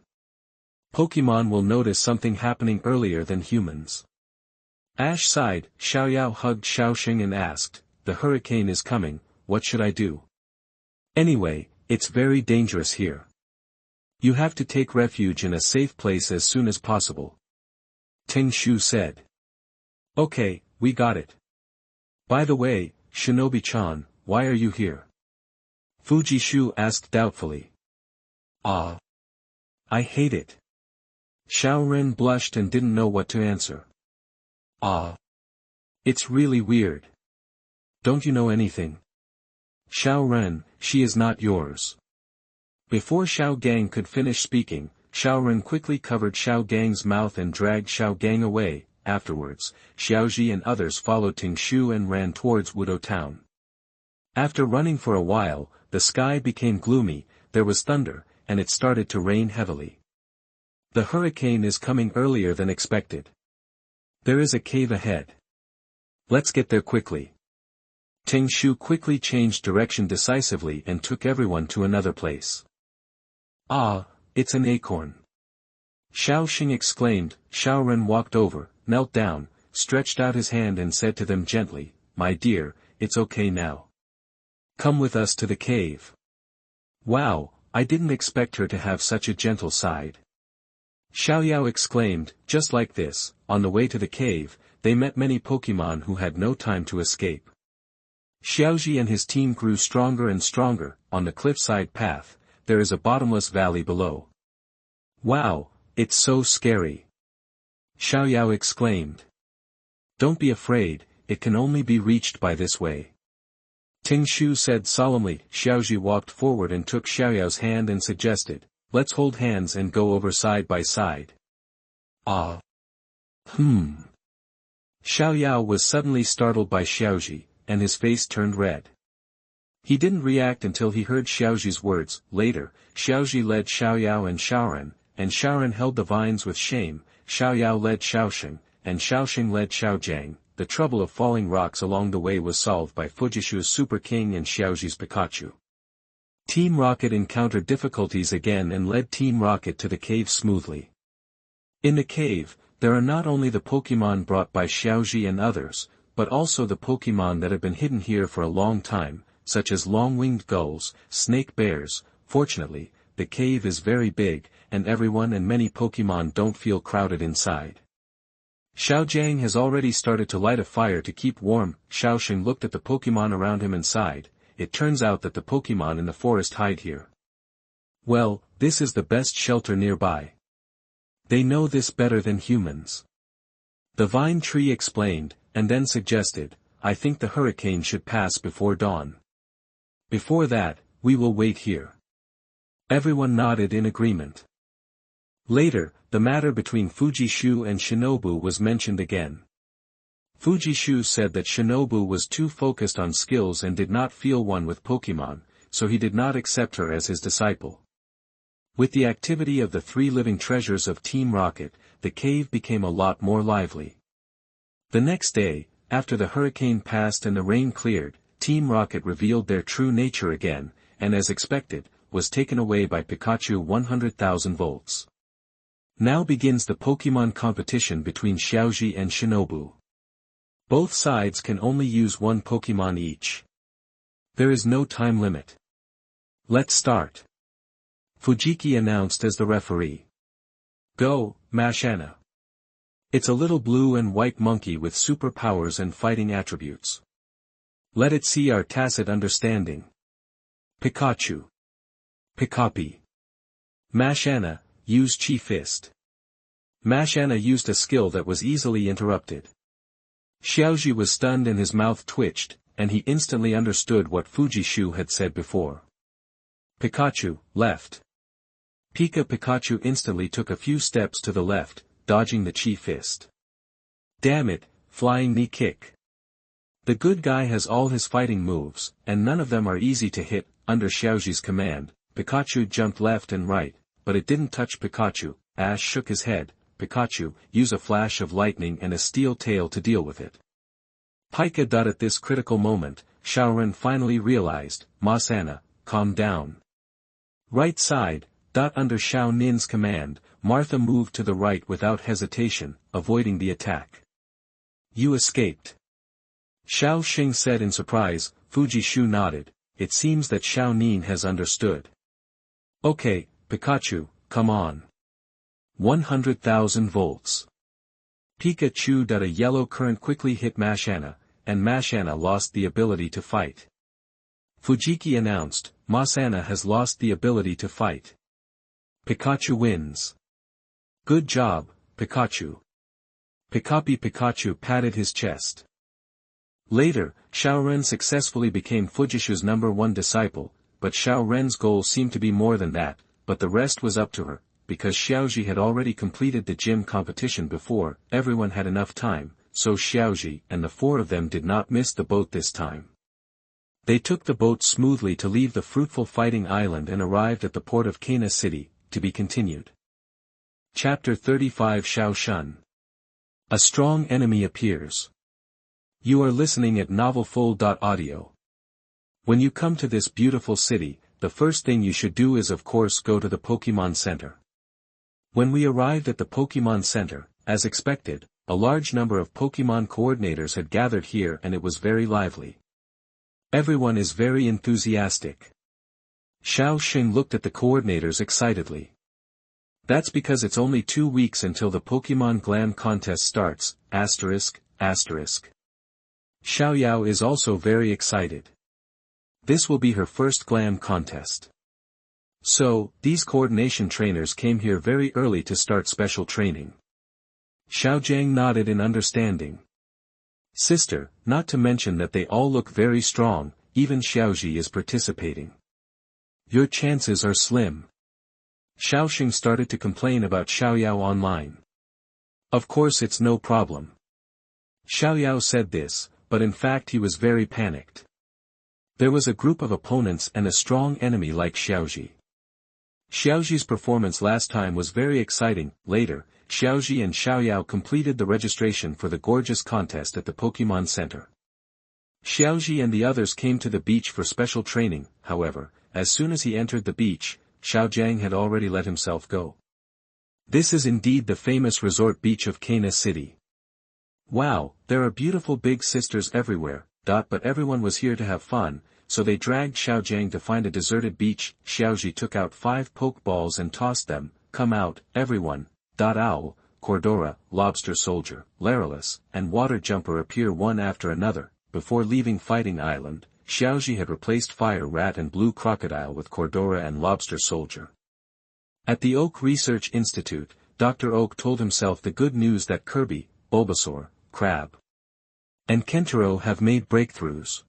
Pokémon will notice something happening earlier than humans." Ash sighed. Xiaoyao hugged Xiaoxing and asked, "The hurricane is coming, what should I do?" "Anyway, it's very dangerous here. You have to take refuge in a safe place as soon as possible," Ting Shu said. "Okay, we got it. By the way, Shinobi-chan, why are you here?" Fujishu asked doubtfully. I hate it." Xiao Ren blushed and didn't know what to answer. It's really weird. Don't you know anything?" "Xiao Ren, she is not yours." Before Xiao Gang could finish speaking, Xiao Ren quickly covered Xiao Gang's mouth and dragged Xiao Gang away. Afterwards, Xiaoji and others followed Ting Shu and ran towards Wudo town. After running for a while, the sky became gloomy, there was thunder, and it started to rain heavily. "The hurricane is coming earlier than expected. There is a cave ahead. Let's get there quickly." Ting Shu quickly changed direction decisively and took everyone to another place. It's an acorn," Xiao Xing exclaimed. Xiao Ren walked over, knelt down, stretched out his hand and said to them gently, "My dear, it's okay now. Come with us to the cave." "Wow, I didn't expect her to have such a gentle side," Xiaoyao exclaimed. Just like this, on the way to the cave, they met many Pokémon who had no time to escape. Xiaoji and his team grew stronger and stronger. On the cliffside path, there is a bottomless valley below. "Wow, it's so scary," Xiaoyao exclaimed. "Don't be afraid, it can only be reached by this way," Ting Shu said solemnly. Xiaoji walked forward and took Xiaoyao's hand and suggested, "Let's hold hands and go over side by side." Xiaoyao was suddenly startled by Xiaoji, and his face turned red. He didn't react until he heard Xiaoji's words. Later, Xiaoji led Xiaoyao and Xiaoren, and Xiaoren held the vines with shame. Xiaoyao led Xiaoshun, and Xiaoshun led Xiaojiang. The trouble of falling rocks along the way was solved by Fujishu's Super King and Xiaoji's Pikachu. Team Rocket encountered difficulties again and led Team Rocket to the cave smoothly. In the cave, there are not only the Pokémon brought by Xiaoji and others, but also the Pokémon that have been hidden here for a long time, such as long-winged gulls, snake bears. Fortunately, the cave is very big, and everyone and many Pokémon don't feel crowded inside. Xiaojiang has already started to light a fire to keep warm. Xiao Shun looked at the Pokémon around him and sighed. It turns out that the Pokémon in the forest hide here. Well, this is the best shelter nearby. They know this better than humans. The vine tree explained, and then suggested, I think the hurricane should pass before dawn. Before that, we will wait here. Everyone nodded in agreement. Later, the matter between Fujishu and Shinobu was mentioned again. Fujishu said that Shinobu was too focused on skills and did not feel one with Pokémon, so he did not accept her as his disciple. With the activity of the 3 living treasures of Team Rocket, the cave became a lot more lively. The next day, after the hurricane passed and the rain cleared, Team Rocket revealed their true nature again, and as expected, was taken away by Pikachu 100,000 volts. Now begins the Pokémon competition between Xiaoji and Shinobu. Both sides can only use 1 Pokémon each. There is no time limit. Let's start. Fujiki announced as the referee. Go, Mashana. It's a little blue and white monkey with superpowers and fighting attributes. Let it see our tacit understanding. Pikachu. Pikapi. Mashana, use Chi Fist. Mashana used a skill that was easily interrupted. Xiaoji was stunned and his mouth twitched, and he instantly understood what Fujishu had said before. Pikachu, left. Pikachu instantly took a few steps to the left, dodging the Chi Fist. Damn it, flying knee kick. The good guy has all his fighting moves, and none of them are easy to hit. Under Xiaoji's command, Pikachu jumped left and right, but it didn't touch Pikachu. Ash shook his head. Pikachu, use a flash of lightning and a steel tail to deal with it. Pika. At this critical moment, Xiaoren finally realized, Masana, calm down. Right side. Under Xiao Nin's command, Martha moved to the right without hesitation, avoiding the attack. You escaped. Xiao Shun said in surprise. Fujishu nodded. It seems that Xiao Nin has understood. Okay, Pikachu, come on. 100,000 volts. Pikachu. A yellow current quickly hit Mashana, and Mashana lost the ability to fight. Fujiki announced, Masana has lost the ability to fight. Pikachu wins. Good job, Pikachu. Pikachu patted his chest. Later, Xiaoren successfully became Fujishu's #1 disciple, but Xiaoren's goal seemed to be more than that, but the rest was up to her, because Xiaoji had already completed the gym competition before. Everyone had enough time, so Xiaoji and the 4 of them did not miss the boat this time. They took the boat smoothly to leave the fruitful fighting island and arrived at the port of Kaina City, to be continued. Chapter 35. Xiao Shun. A strong enemy appears. You are listening at novelfull.audio. When you come to this beautiful city, the first thing you should do is of course go to the Pokémon Center. When we arrived at the Pokémon Center, as expected, a large number of Pokémon coordinators had gathered here and it was very lively. Everyone is very enthusiastic. Xiao Shun looked at the coordinators excitedly. That's because it's only 2 weeks until the Pokémon Glam contest starts, ****. Xiaoyao is also very excited. This will be her first Glam contest. So, these coordination trainers came here very early to start special training. Xiaojiang nodded in understanding. Sister, not to mention that they all look very strong, even Xiaoji is participating. Your chances are slim. Xiao Shun started to complain about Xiaoyao online. Of course it's no problem. Xiaoyao said this, but in fact he was very panicked. There was a group of opponents and a strong enemy like Xiaoji. Xiaoji's performance last time was very exciting. Later, Xiaoji and Xiaoyao completed the registration for the gorgeous contest at the Pokémon Center. Xiaoji and the others came to the beach for special training. However, as soon as he entered the beach, Xiaojiang had already let himself go. This is indeed the famous resort beach of Kaina City. Wow, there are beautiful big sisters everywhere, but everyone was here to have fun, so they dragged Xiaojiang to find a deserted beach. Xiaoji took out 5 Pokeballs and tossed them. Come out, everyone. Owl, Cordora, Lobster Soldier, Larylus, and Water Jumper appear one after another. Before leaving Fighting Island, Xiaoji had replaced Fire Rat and Blue Crocodile with Cordora and Lobster Soldier. At the Oak Research Institute, Dr. Oak told himself the good news that Kirby, Bulbasaur, Crab, and Kentaro have made breakthroughs.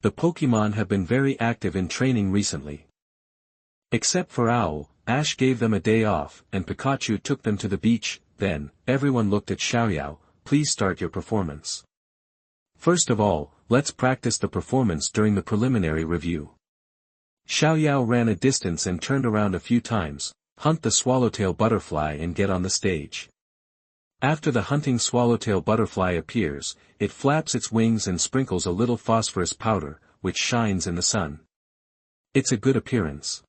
The Pokémon have been very active in training recently. Except for Owl, Ash gave them a day off, and Pikachu took them to the beach. Then, everyone looked at Xiaoyao. Please start your performance. First of all, let's practice the performance during the preliminary review. Xiaoyao ran a distance and turned around a few times. Hunt the swallowtail butterfly and get on the stage. After the hunting swallowtail butterfly appears, it flaps its wings and sprinkles a little phosphorus powder, which shines in the sun. It's a good appearance.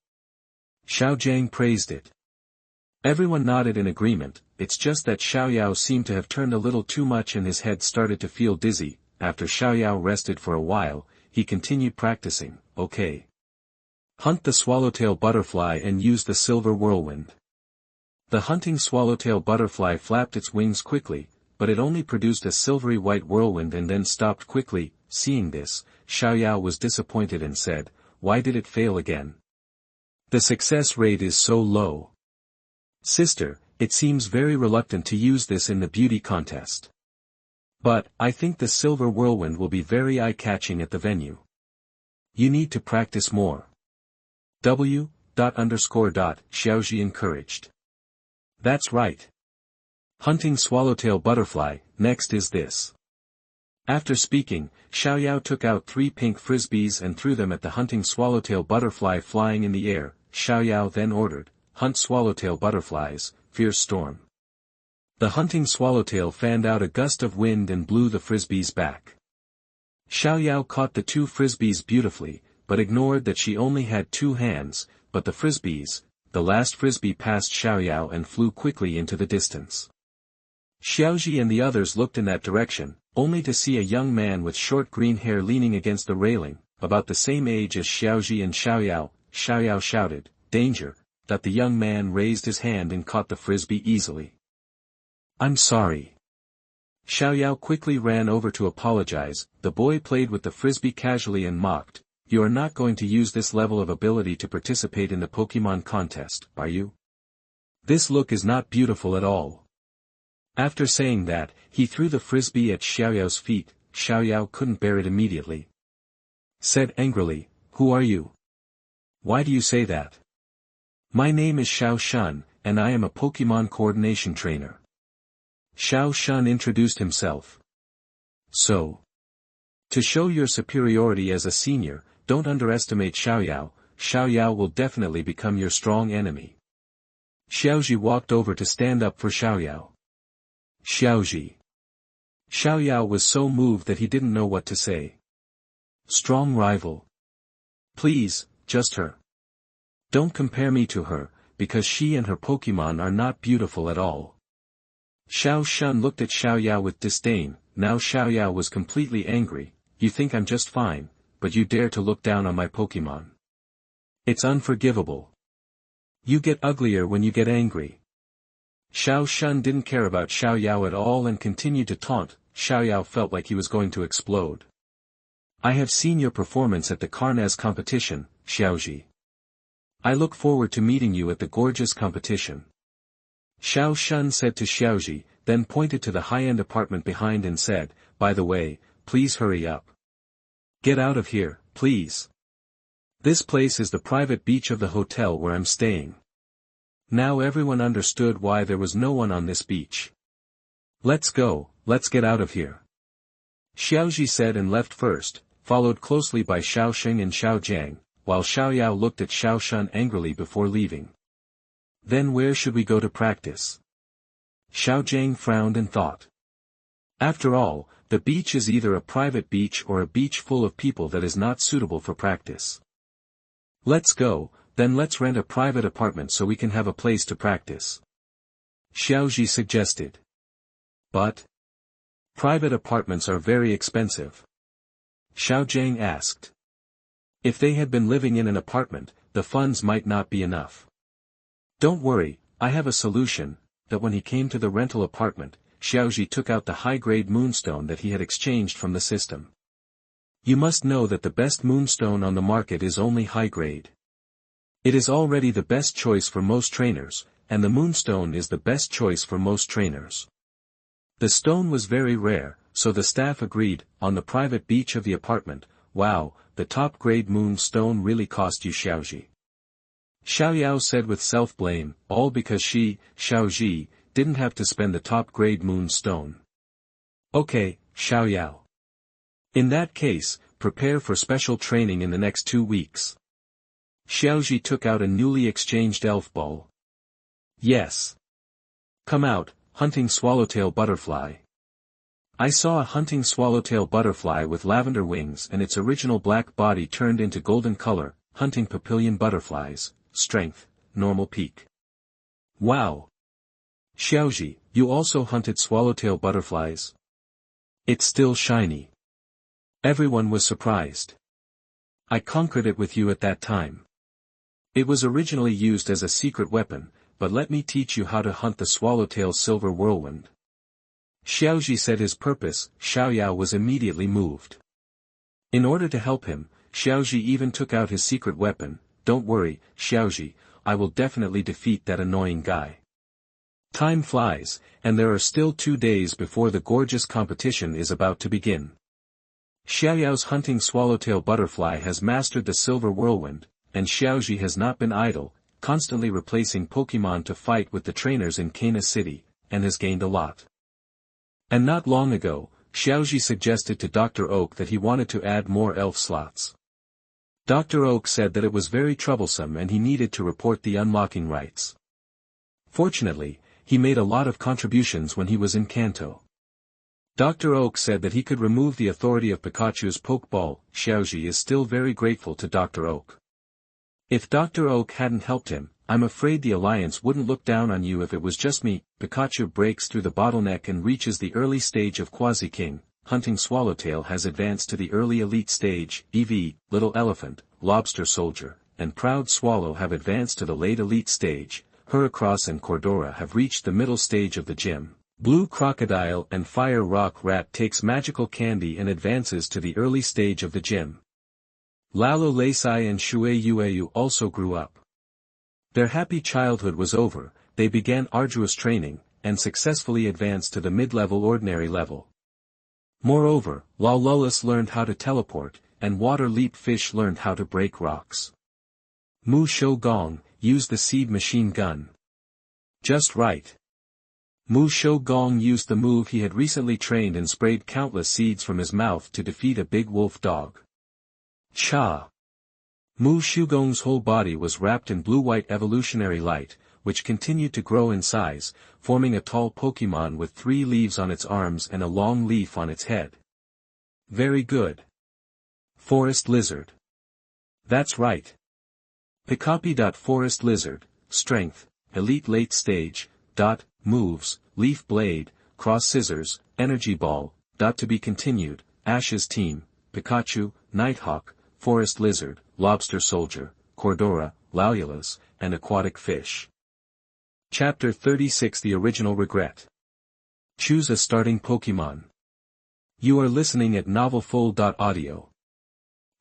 Xiaojiang praised it. Everyone nodded in agreement. It's just that Xiaoyao seemed to have turned a little too much and his head started to feel dizzy. After Xiaoyao rested for a while, he continued practicing. Okay. Hunt the swallowtail butterfly and use the silver whirlwind. The hunting swallowtail butterfly flapped its wings quickly, but it only produced a silvery white whirlwind and then stopped quickly. Seeing this, Xiaoyao was disappointed and said, "Why did it fail again? The success rate is so low. Sister, it seems very reluctant to use this in the beauty contest. But, I think the silver whirlwind will be very eye-catching at the venue. You need to practice more." Xiaoji encouraged. That's right. Hunting swallowtail butterfly. Next is this. After speaking, Xiaoyao took out 3 pink frisbees and threw them at the hunting swallowtail butterfly flying in the air. Xiaoyao then ordered, "Hunt swallowtail butterflies, fierce storm." The hunting swallowtail fanned out a gust of wind and blew the frisbees back. Xiaoyao caught the 2 frisbees beautifully, but ignored that she only had 2 hands, but the frisbees, the last frisbee passed Xiaoyao and flew quickly into the distance. Xiaoji and the others looked in that direction, only to see a young man with short green hair leaning against the railing, about the same age as Xiaoji and Xiaoyao. Xiaoyao shouted, "Danger!" That the young man raised his hand and caught the frisbee easily. "I'm sorry." Xiaoyao quickly ran over to apologize. The boy played with the frisbee casually and mocked, "You are not going to use this level of ability to participate in the Pokémon contest, are you? This look is not beautiful at all." After saying that, he threw the frisbee at Xiaoyao's feet. Xiaoyao couldn't bear it immediately. Said angrily, "Who are you? Why do you say that?" "My name is Xiao Shun, and I am a Pokémon coordination trainer." Xiao Shun introduced himself. "So, to show your superiority as a senior, don't underestimate Xiaoyao. Xiaoyao will definitely become your strong enemy." Xiaoji walked over to stand up for Xiaoyao. Xiaoji. Xiaoyao was so moved that he didn't know what to say. Strong rival. Please, just her. Don't compare me to her, because she and her Pokémon are not beautiful at all. Xiao Shun looked at Xiaoyao with disdain. Now Xiaoyao was completely angry. "You think I'm just fine, but you dare to look down on my Pokémon. It's unforgivable. You get uglier when you get angry." Xiao Shun didn't care about Xiaoyao at all and continued to taunt. Xiaoyao felt like he was going to explode. "I have seen your performance at the Carnaz competition, Xiaoji. I look forward to meeting you at the gorgeous competition." Xiao Shun said to Xiaoji, then pointed to the high-end apartment behind and said, "By the way, please hurry up. Get out of here, please. This place is the private beach of the hotel where I'm staying." Now everyone understood why there was no one on this beach. "Let's go, let's get out of here," Xiaoji said and left first. followed closely by Xiao Shun and Xiao Jiang, while Xiaoyao looked at Xiao Shun angrily before leaving. Then where should we go to practice? Xiao Jiang frowned and thought. After all, the beach is either a private beach or a beach full of people that is not suitable for practice. Let's go, then let's rent a private apartment so we can have a place to practice. Xiaoji suggested. But private apartments are very expensive. Xiao Jiang asked. If they had been living in an apartment, the funds might not be enough. Don't worry, I have a solution. That when he came to the rental apartment, Xiaoji took out the high-grade moonstone that he had exchanged from the system. You must know that the best moonstone on the market is only high-grade. It is already the best choice for most trainers, and the moonstone is the best choice for most trainers. The stone was very rare, so the staff agreed. On the private beach of the apartment, wow, the top-grade moonstone really cost you, Xiaoji. Xiaoyao said with self-blame, all because she, Xiaoji, didn't have to spend the top-grade moonstone. Okay, Xiaoyao. In that case, prepare for special training in the next 2 weeks. Xiaoji took out a newly exchanged elf ball. Yes. Come out, hunting swallowtail butterfly. I saw a hunting swallowtail butterfly with lavender wings and its original black body turned into golden color, hunting papillion butterflies, strength, normal peak. Wow! Xiaoji, you also hunted swallowtail butterflies? It's still shiny. Everyone was surprised. I conquered it with you at that time. It was originally used as a secret weapon, but let me teach you how to hunt the swallowtail silver whirlwind. Xiaoji said his purpose. Xiaoyao was immediately moved. In order to help him, Xiaoji even took out his secret weapon. Don't worry, Xiaoji, I will definitely defeat that annoying guy. Time flies, and there are still 2 days before the gorgeous competition is about to begin. Xiaoyao's hunting swallowtail butterfly has mastered the silver whirlwind, and Xiaoji has not been idle, constantly replacing Pokémon to fight with the trainers in Kaina City, and has gained a lot. And not long ago, Xiaoji suggested to Dr. Oak that he wanted to add more elf slots. Dr. Oak said that it was very troublesome and he needed to report the unlocking rights. Fortunately, he made a lot of contributions when he was in Kanto. Dr. Oak said that he could remove the authority of Pikachu's Pokeball. Xiaoji is still very grateful to Dr. Oak. If Dr. Oak hadn't helped him, I'm afraid the Alliance wouldn't look down on you if it was just me. Pikachu breaks through the bottleneck and reaches the early stage of Quasi-King. Hunting Swallowtail has advanced to the early elite stage. EV, Little Elephant, Lobster Soldier, and Proud Swallow have advanced to the late elite stage. Heracross and Cordora have reached the middle stage of the gym. Blue Crocodile and Fire Rock Rat takes magical candy and advances to the early stage of the gym. Lalo Leisai and Shui Yueyu also grew up. Their happy childhood was over, they began arduous training, and successfully advanced to the mid-level ordinary level. Moreover, Lulus learned how to teleport, and Water Leap Fish learned how to break rocks. Mu Shou Gong used the seed machine gun. Just right. Mu Shou Gong used the move he had recently trained and sprayed countless seeds from his mouth to defeat a big wolf dog. Cha! Mu Shugong's whole body was wrapped in blue-white evolutionary light, which continued to grow in size, forming a tall Pokémon with 3 leaves on its arms and a long leaf on its head. Very good. Forest Lizard. That's right. Pikapi. Forest Lizard, Strength, Elite Late Stage, Moves, Leaf Blade, Cross Scissors, Energy Ball, to be continued, Ash's Team, Pikachu, Nighthawk, Forest Lizard, Lobster Soldier, Cordora, Lalulas, and Aquatic Fish. Chapter 36 The Original Regret. Choose a starting Pokémon. You are listening at novelfull.audio.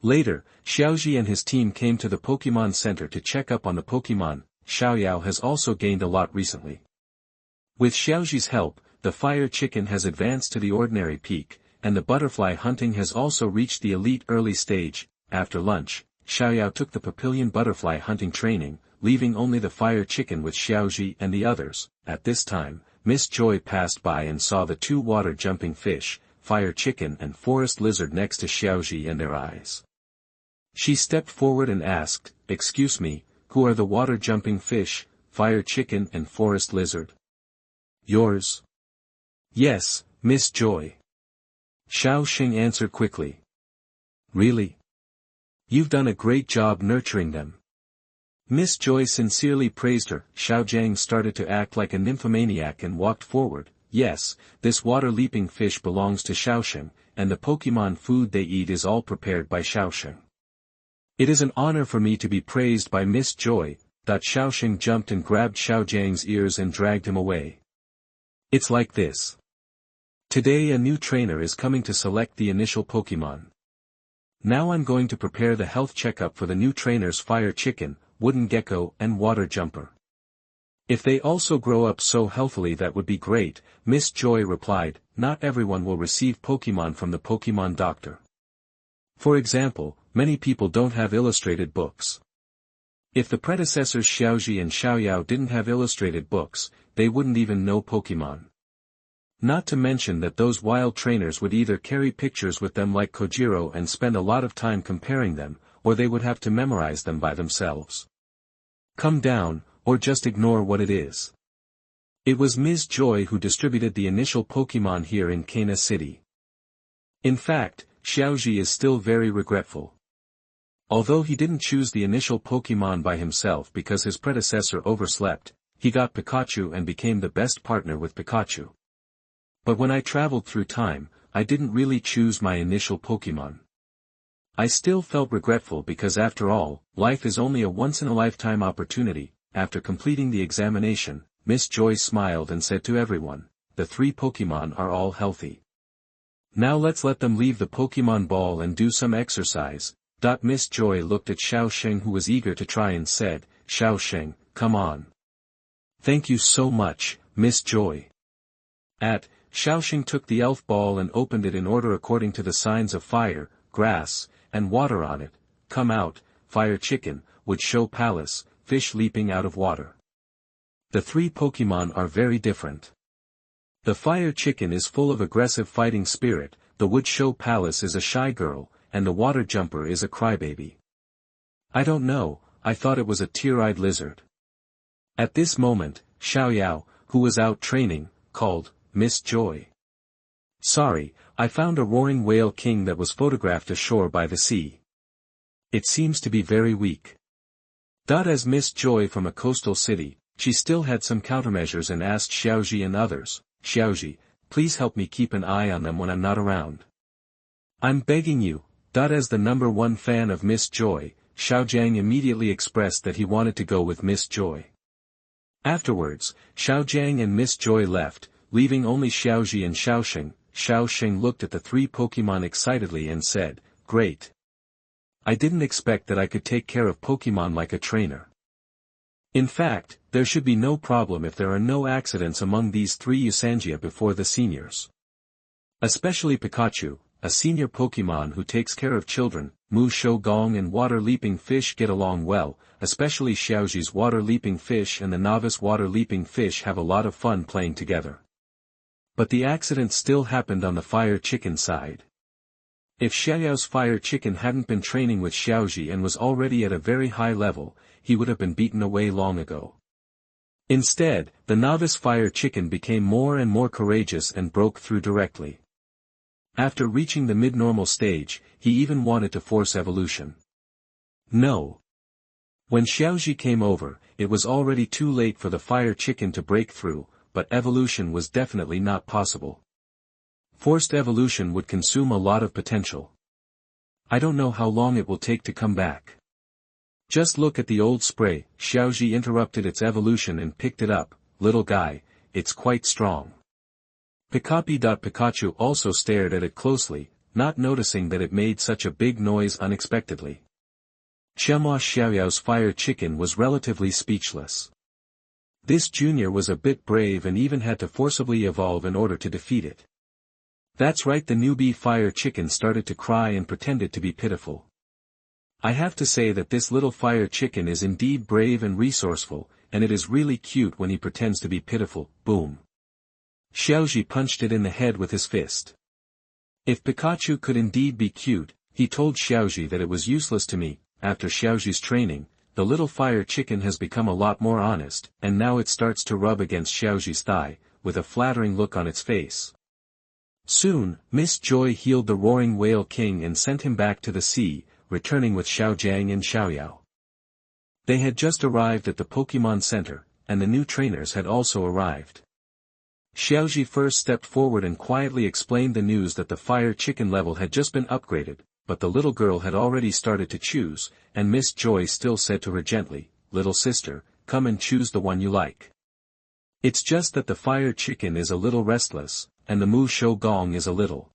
Later, Xiaoji and his team came to the Pokémon Center to check up on the Pokémon. Xiaoyao has also gained a lot recently. With Xiaoji's help, the Fire Chicken has advanced to the ordinary peak, and the butterfly hunting has also reached the elite early stage. After lunch, Xiaoyao took the Papillion butterfly hunting training, leaving only the Fire Chicken with Xiaoji and the others. At this time, Miss Joy passed by and saw the 2 water-jumping fish, fire chicken and forest lizard next to Xiaoji and their eyes. She stepped forward and asked, "Excuse me, who are the water-jumping fish, fire chicken and forest lizard?" "Yours?" "Yes, Miss Joy." Xiao Shun answered quickly. "Really? You've done a great job nurturing them." Miss Joy sincerely praised her. Xiao Jiang started to act like a nymphomaniac and walked forward. "Yes, this water-leaping fish belongs to Xiao Shun, and the Pokémon food they eat is all prepared by Xiao Shun. It is an honor for me to be praised by Miss Joy." Xiao Shun jumped and grabbed Xiao Jiang's ears and dragged him away. "It's like this. Today a new trainer is coming to select the initial Pokémon. Now I'm going to prepare the health checkup for the new trainers Fire Chicken, Wooden Gecko and Water Jumper. If they also grow up so healthily that would be great," Miss Joy replied. "Not everyone will receive Pokémon from the Pokémon doctor. For example, many people don't have illustrated books. If the predecessors Xiaoji and Xiaoyao didn't have illustrated books, they wouldn't even know Pokémon. Not to mention that those wild trainers would either carry pictures with them like Kojiro and spend a lot of time comparing them, or they would have to memorize them by themselves. Come down, or just ignore what it is." It was Ms. Joy who distributed the initial Pokémon here in Kaina City. In fact, Xiaoji is still very regretful. Although he didn't choose the initial Pokémon by himself because his predecessor overslept, he got Pikachu and became the best partner with Pikachu. But when I traveled through time, I didn't really choose my initial Pokémon. I still felt regretful because after all, life is only a once-in-a-lifetime opportunity. After completing the examination, Miss Joy smiled and said to everyone, "The 3 Pokémon are all healthy. Now let's let them leave the Pokémon ball and do some exercise." Miss Joy looked at Xiao Shun who was eager to try and said, "Xiao Shun, come on." "Thank you so much, Miss Joy." Xiao Shun took the elf ball and opened it in order according to the signs of fire, grass, and water on it. "Come out, fire chicken," would show palace, fish leaping out of water. The 3 Pokémon are very different. The fire chicken is full of aggressive fighting spirit, the wood show palace is a shy girl, and the water jumper is a crybaby. I don't know, I thought it was a tear-eyed lizard. At this moment, Xiaoyao, who was out training, called, "Miss Joy. Sorry, I found a roaring whale king that was photographed ashore by the sea. It seems to be very weak." As Miss Joy from a coastal city, she still had some countermeasures and asked Xiaoji and others, "Xiaoji, please help me keep an eye on them when I'm not around. I'm begging you." As the #1 fan of Miss Joy, Xiao Jiang immediately expressed that he wanted to go with Miss Joy. Afterwards, Xiao Jiang and Miss Joy left, leaving only Xiaoji and Xiao Shun. Xiao Shun looked at the 3 Pokémon excitedly and said, "Great. I didn't expect that I could take care of Pokémon like a trainer. In fact, there should be no problem if there are no accidents among these 3 Usangia before the seniors. Especially Pikachu, a senior Pokémon who takes care of children. Mu Shou Gong and water-leaping fish get along well, especially Xiaoji's water-leaping fish and the novice water-leaping fish have a lot of fun playing together." But the accident still happened on the fire chicken side. If Xiaoyao's fire chicken hadn't been training with Xiaoji and was already at a very high level, he would have been beaten away long ago. Instead, the novice fire chicken became more and more courageous and broke through directly. After reaching the mid-normal stage, he even wanted to force evolution. No. When Xiaoji came over, it was already too late for the fire chicken to break through, but evolution was definitely not possible. Forced evolution would consume a lot of potential. I don't know how long it will take to come back. Just look at the old spray. Xiaoji interrupted its evolution and picked it up. "Little guy, it's quite strong." Pikachu also stared at it closely, not noticing that it made such a big noise unexpectedly. Xiaomua Xiaoyao's fire chicken was relatively speechless. This junior was a bit brave and even had to forcibly evolve in order to defeat it. That's right, the newbie fire chicken started to cry and pretended to be pitiful. I have to say that this little fire chicken is indeed brave and resourceful, and it is really cute when he pretends to be pitiful. Boom. Xiaoji punched it in the head with his fist. If Pikachu could indeed be cute, he told Xiaoji that it was useless to me. After Xiaoji's training, the little fire chicken has become a lot more honest, and now it starts to rub against Xiaoji's thigh, with a flattering look on its face. Soon, Miss Joy healed the roaring whale king and sent him back to the sea, returning with Xiaojiang and Xiaoyao. They had just arrived at the Pokémon Center, and the new trainers had also arrived. Xiaoji first stepped forward and quietly explained the news that the fire chicken level had just been upgraded, but the little girl had already started to choose, and Miss Joy still said to her gently, "Little sister, come and choose the one you like. It's just that the fire chicken is a little restless, and the Mu Shou Gong is a little."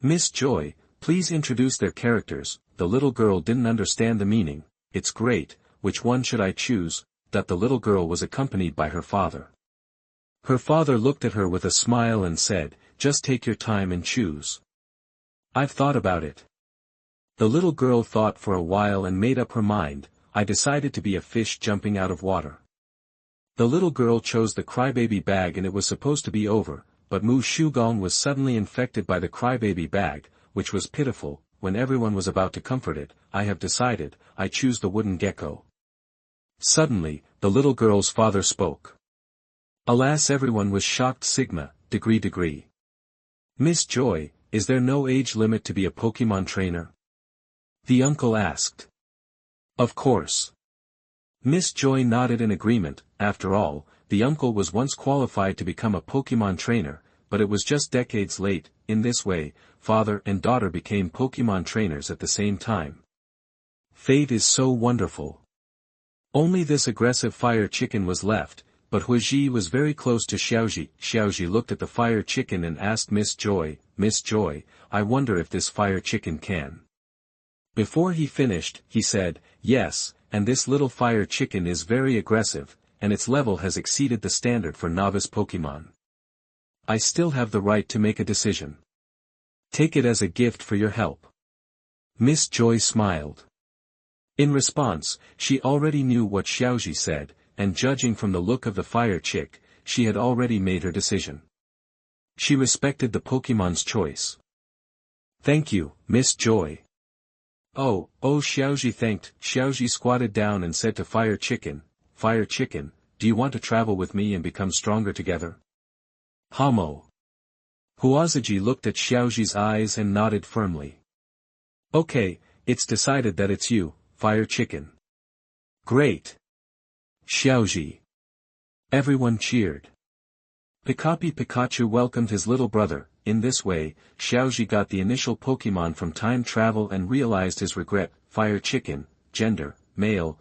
"Miss Joy, please introduce their characters." The little girl didn't understand the meaning. "It's great, which one should I choose?" That the little girl was accompanied by her father. Her father looked at her with a smile and said, "Just take your time and choose." "I've thought about it." The little girl thought for a while and made up her mind. "I decided to be a fish jumping out of water." The little girl chose the crybaby bag and it was supposed to be over, but Mu Shugong was suddenly infected by the crybaby bag, which was pitiful. When everyone was about to comfort it, "I have decided, I choose the wooden gecko." Suddenly, the little girl's father spoke. Alas, everyone was shocked. Sigma, degree. "Miss Joy, is there no age limit to be a Pokémon trainer?" the uncle asked. "Of course." Miss Joy nodded in agreement. After all, the uncle was once qualified to become a Pokémon trainer, but it was just decades late. In this way, father and daughter became Pokémon trainers at the same time. Fate is so wonderful. Only this aggressive fire chicken was left, but Huiji was very close to Xiaoji. Xiaoji looked at the fire chicken and asked Miss Joy, "Miss Joy, I wonder if this fire chicken can." Before he finished, he said, "Yes, and this little fire chicken is very aggressive, and its level has exceeded the standard for novice Pokémon. I still have the right to make a decision. Take it as a gift for your help." Miss Joy smiled. In response, she already knew what Xiaoji said, and judging from the look of the fire chick, she had already made her decision. She respected the Pokémon's choice. "Thank you, Miss Joy." Oh, Xiaoji thanked. Xiaoji squatted down and said to Fire Chicken, "Fire Chicken, do you want to travel with me and become stronger together?" "Hamo." Huazaji looked at Xiaoji's eyes and nodded firmly. "Okay, it's decided that it's you, Fire Chicken." "Great. Xiaoji." Everyone cheered. Pikachu welcomed his little brother. In this way, Xiaoji got the initial Pokémon from time travel and realized his regret. Fire Chicken, gender, male,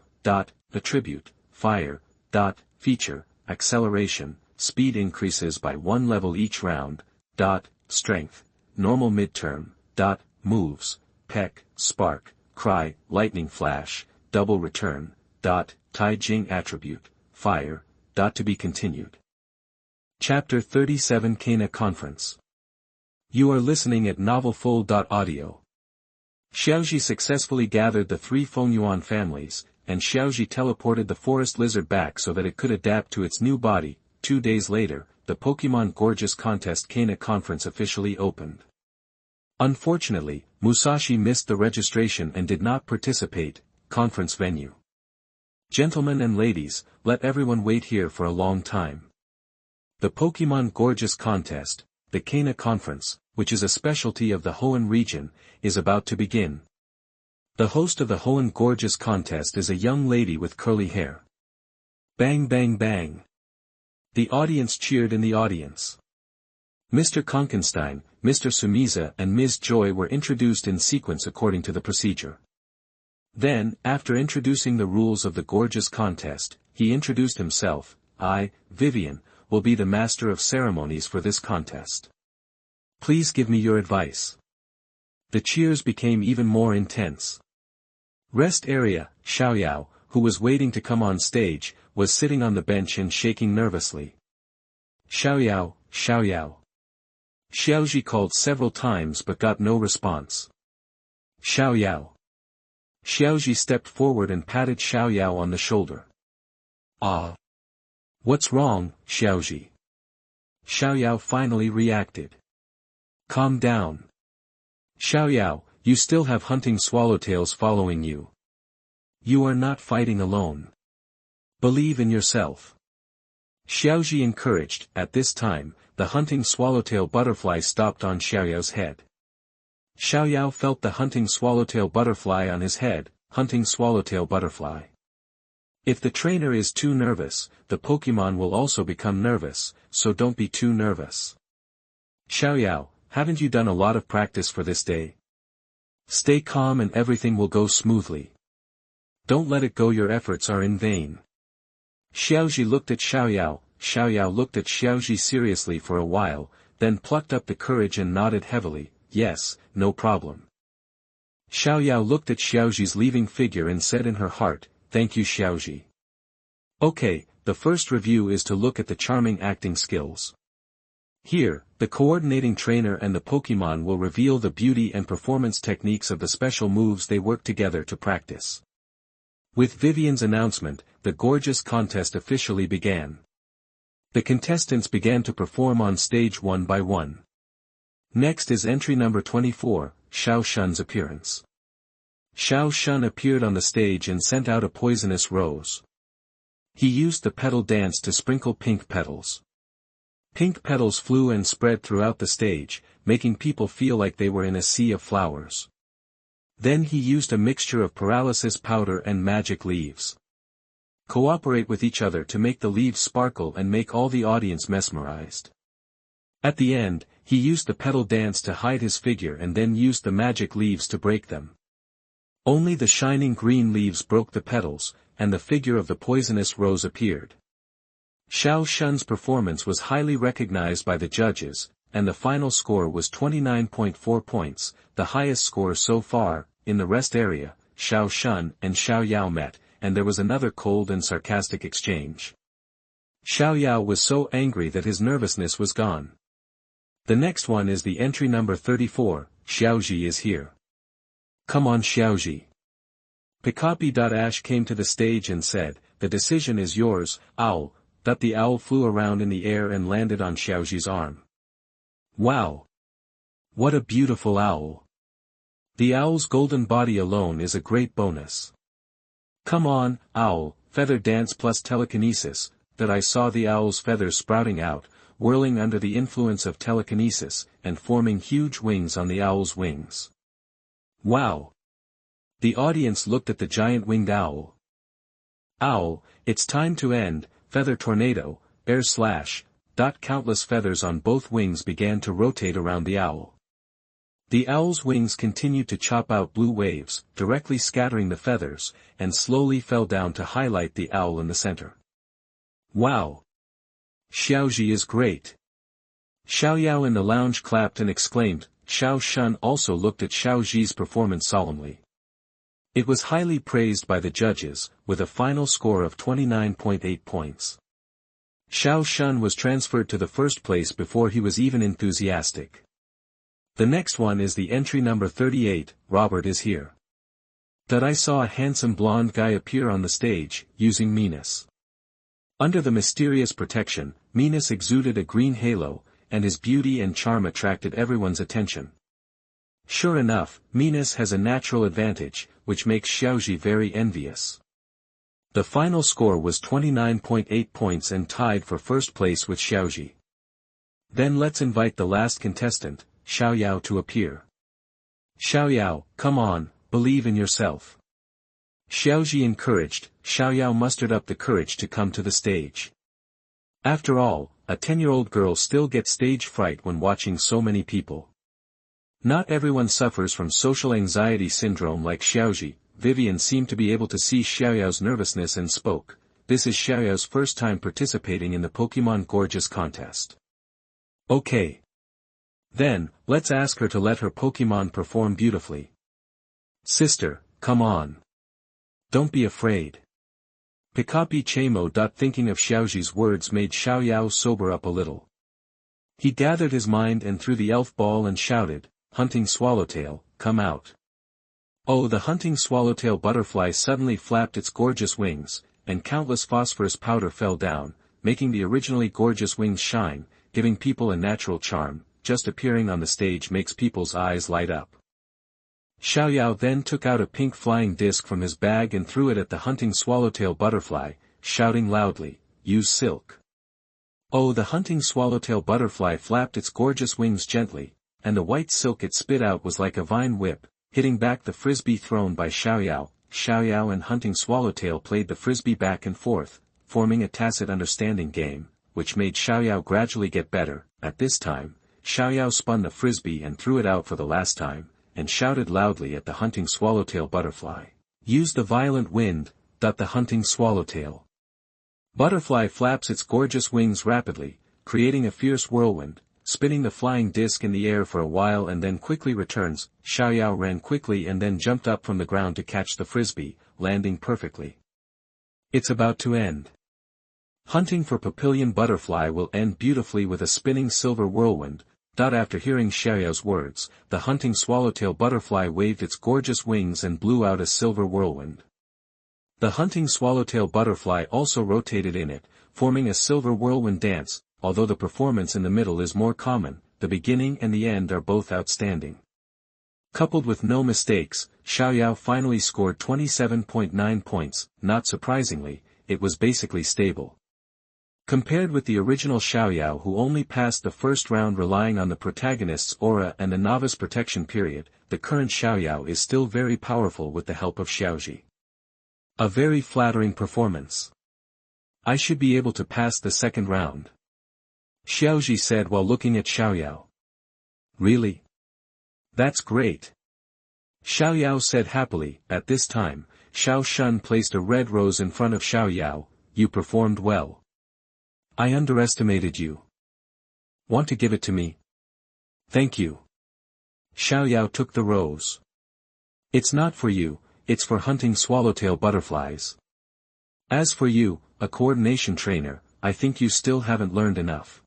attribute, fire, feature, acceleration, speed increases by 1 level each round, strength, normal midterm, moves, peck, spark, cry, lightning flash, double return, Taijing attribute, fire, to be continued. Chapter 37 Kaina Conference. You are listening at novelfull.audio. Xiaoji successfully gathered the 3 Fengyuan families, and Xiaoji teleported the forest lizard back so that it could adapt to its new body. 2 days later, the Pokémon Gorgeous Contest Kaina Conference officially opened. Unfortunately, Musashi missed the registration and did not participate. Conference venue. Gentlemen and ladies, let everyone wait here for a long time. The Pokémon Gorgeous Contest, the Kaina Conference, which is a specialty of the Hoenn region, is about to begin. The host of the Hoenn Gorgeous Contest is a young lady with curly hair. Bang bang bang. The audience cheered in the audience. Mr. Konkenstein, Mr. Sumiza and Ms. Joy were introduced in sequence according to the procedure. Then, after introducing the rules of the Gorgeous Contest, he introduced himself. "I, Vivian, will be the master of ceremonies for this contest. Please give me your advice." The cheers became even more intense. Rest area, Xiaoyao, who was waiting to come on stage, was sitting on the bench and shaking nervously. "Xiaoyao, Xiaoyao." Xiaoji called several times but got no response. "Xiaoyao." Xiaoji stepped forward and patted Xiaoyao on the shoulder. "Ah. What's wrong, Xiaoji?" Xiaoyao finally reacted. "Calm down, Xiao, you still have hunting swallowtails following you. You are not fighting alone. Believe in yourself. Xiaoji encouraged. At this time, the hunting swallowtail butterfly stopped on Xiaoyao's head. Xiaoyao felt the hunting swallowtail butterfly on his head. Hunting swallowtail butterfly. If the trainer is too nervous, the Pokémon will also become nervous, so don't be too nervous. Xiaoyao, haven't you done a lot of practice for this day? Stay calm and everything will go smoothly. Don't let it go, your efforts are in vain. Xiaoji looked at Xiaoyao. Xiaoyao looked at Xiaoji seriously for a while, then plucked up the courage and nodded heavily. Yes, no problem. Xiaoyao looked at Xiaoji's leaving figure and said in her heart, thank you Xiaoji. Okay, the first review is to look at the charming acting skills. Here, the coordinating trainer and the Pokémon will reveal the beauty and performance techniques of the special moves they work together to practice. With Vivian's announcement, the gorgeous contest officially began. The contestants began to perform on stage one by one. Next is entry number 24, Xiao Shun's appearance. Xiao Shun appeared on the stage and sent out a poisonous rose. He used the petal dance to sprinkle pink petals. Pink petals flew and spread throughout the stage, making people feel like they were in a sea of flowers. Then he used a mixture of paralysis powder and magic leaves. Cooperate with each other to make the leaves sparkle and make all the audience mesmerized. At the end, he used the petal dance to hide his figure and then used the magic leaves to break them. Only the shining green leaves broke the petals, and the figure of the poisonous rose appeared. Xiao Shun's performance was highly recognized by the judges, and the final score was 29.4 points, the highest score so far. In the rest area, Xiao Shun and Xiaoyao met, and there was another cold and sarcastic exchange. Xiaoyao was so angry that his nervousness was gone. The next one is the entry number 34, Xiaoji is here. Come on Xiaoji. Pikapi.Ash came to the stage and said, the decision is yours, owl. That the owl flew around in the air and landed on Xiaoji's arm. Wow! What a beautiful owl! The owl's golden body alone is a great bonus. Come on, owl, feather dance plus telekinesis. That I saw the owl's feathers sprouting out, whirling under the influence of telekinesis, and forming huge wings on the owl's wings. Wow! The audience looked at the giant winged owl. Owl, it's time to end, feather tornado, air slash. Countless feathers on both wings began to rotate around the owl. The owl's wings continued to chop out blue waves, directly scattering the feathers, and slowly fell down to highlight the owl in the center. Wow! Xiaoji is great! Xiaoyao in the lounge clapped and exclaimed. Xiao Shun also looked at Xiaoji's performance solemnly. It was highly praised by the judges, with a final score of 29.8 points. Xiao Shun was transferred to the first place before he was even enthusiastic. The next one is the entry number 38, Robert is here. That I saw a handsome blonde guy appear on the stage, using meanness. Under the mysterious protection, Minas exuded a green halo, and his beauty and charm attracted everyone's attention. Sure enough, Minas has a natural advantage, which makes Xiaoji very envious. The final score was 29.8 points and tied for first place with Xiaoji. Then let's invite the last contestant, Xiaoyao, to appear. Xiaoyao, come on, believe in yourself. Xiaoji encouraged. Xiaoyao mustered up the courage to come to the stage. After all, a 10-year-old girl still gets stage fright when watching so many people. Not everyone suffers from social anxiety syndrome like Xiaoji. Vivian seemed to be able to see Xiaoyao's nervousness and spoke. This is Xiaoyao's first time participating in the Pokémon Gorgeous contest. Okay. Then, let's ask her to let her Pokémon perform beautifully. Sister, come on. Don't be afraid. Pikapi Chamo. Thinking of Xiaoji's words made Xiaoyao sober up a little. He gathered his mind and threw the elf ball and shouted, Hunting Swallowtail, come out. Oh, the hunting swallowtail butterfly suddenly flapped its gorgeous wings, and countless phosphorus powder fell down, making the originally gorgeous wings shine, giving people a natural charm. Just appearing on the stage makes people's eyes light up. Xiaoyao then took out a pink flying disc from his bag and threw it at the hunting swallowtail butterfly, shouting loudly, "Use silk." Oh, the hunting swallowtail butterfly flapped its gorgeous wings gently, and the white silk it spit out was like a vine whip, hitting back the frisbee thrown by Xiaoyao. Xiaoyao and hunting swallowtail played the frisbee back and forth, forming a tacit understanding game, which made Xiaoyao gradually get better. At this time, Xiaoyao spun the frisbee and threw it out for the last time, and shouted loudly at the hunting swallowtail butterfly, "Use the violent wind." The hunting swallowtail butterfly flaps its gorgeous wings rapidly, creating a fierce whirlwind, spinning the flying disc in the air for a while and then quickly returns. Xiaoyao ran quickly and then jumped up from the ground to catch the frisbee, landing perfectly. It's about to end. Hunting for Papillion butterfly will end beautifully with a spinning silver whirlwind. After hearing Xiaoyao's words, the hunting swallowtail butterfly waved its gorgeous wings and blew out a silver whirlwind. The hunting swallowtail butterfly also rotated in it, forming a silver whirlwind dance. Although the performance in the middle is more common, the beginning and the end are both outstanding. Coupled with no mistakes, Xiaoyao finally scored 27.9 points. Not surprisingly, it was basically stable. Compared with the original Xiaoyao who only passed the first round relying on the protagonist's aura and the novice protection period, the current Xiaoyao is still very powerful with the help of Xiaoji. A very flattering performance. I should be able to pass the second round, Xiaoji said while looking at Xiaoyao. Really? That's great. Xiaoyao said happily. At this time, Xiao Shun placed a red rose in front of Xiaoyao. You performed well. I underestimated you. Want to give it to me? Thank you. Xiaoyao took the rose. It's not for you, it's for hunting swallowtail butterflies. As for you, a coordination trainer, I think you still haven't learned enough.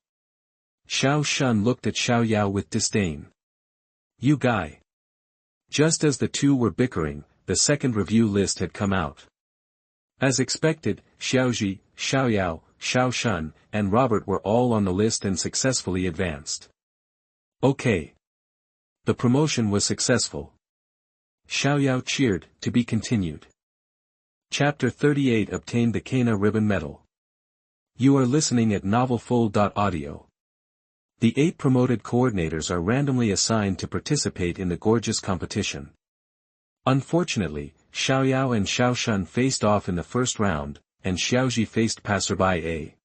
Xiao Shun looked at Xiaoyao with disdain. You guy. Just as the two were bickering, the second review list had come out. As expected, Xiaoji, Xiaoyao, Xiao Shun, and Robert were all on the list and successfully advanced. Okay. The promotion was successful. Xiaoyao cheered. To be continued. Chapter 38 obtained the Kaina ribbon medal. You are listening at novelfull.audio. The 8 promoted coordinators are randomly assigned to participate in the gorgeous competition. Unfortunately, Xiaoyao and Xiao Shun faced off in the first round, and Xiaoji faced Passerby A.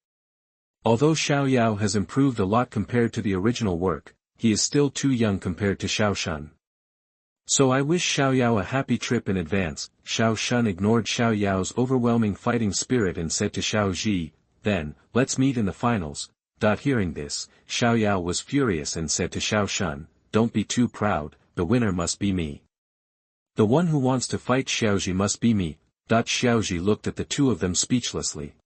Although Xiaoyao has improved a lot compared to the original work, he is still too young compared to Xiao Shun. So I wish Xiaoyao a happy trip in advance. Xiao Shun ignored Xiaoyao's overwhelming fighting spirit and said to Xiaoji, then, let's meet in the finals. Hearing this, Xiaoyao was furious and said to Xiao Shun, don't be too proud, the winner must be me. The one who wants to fight Xiaoji must be me. Xiaoji looked at the two of them speechlessly.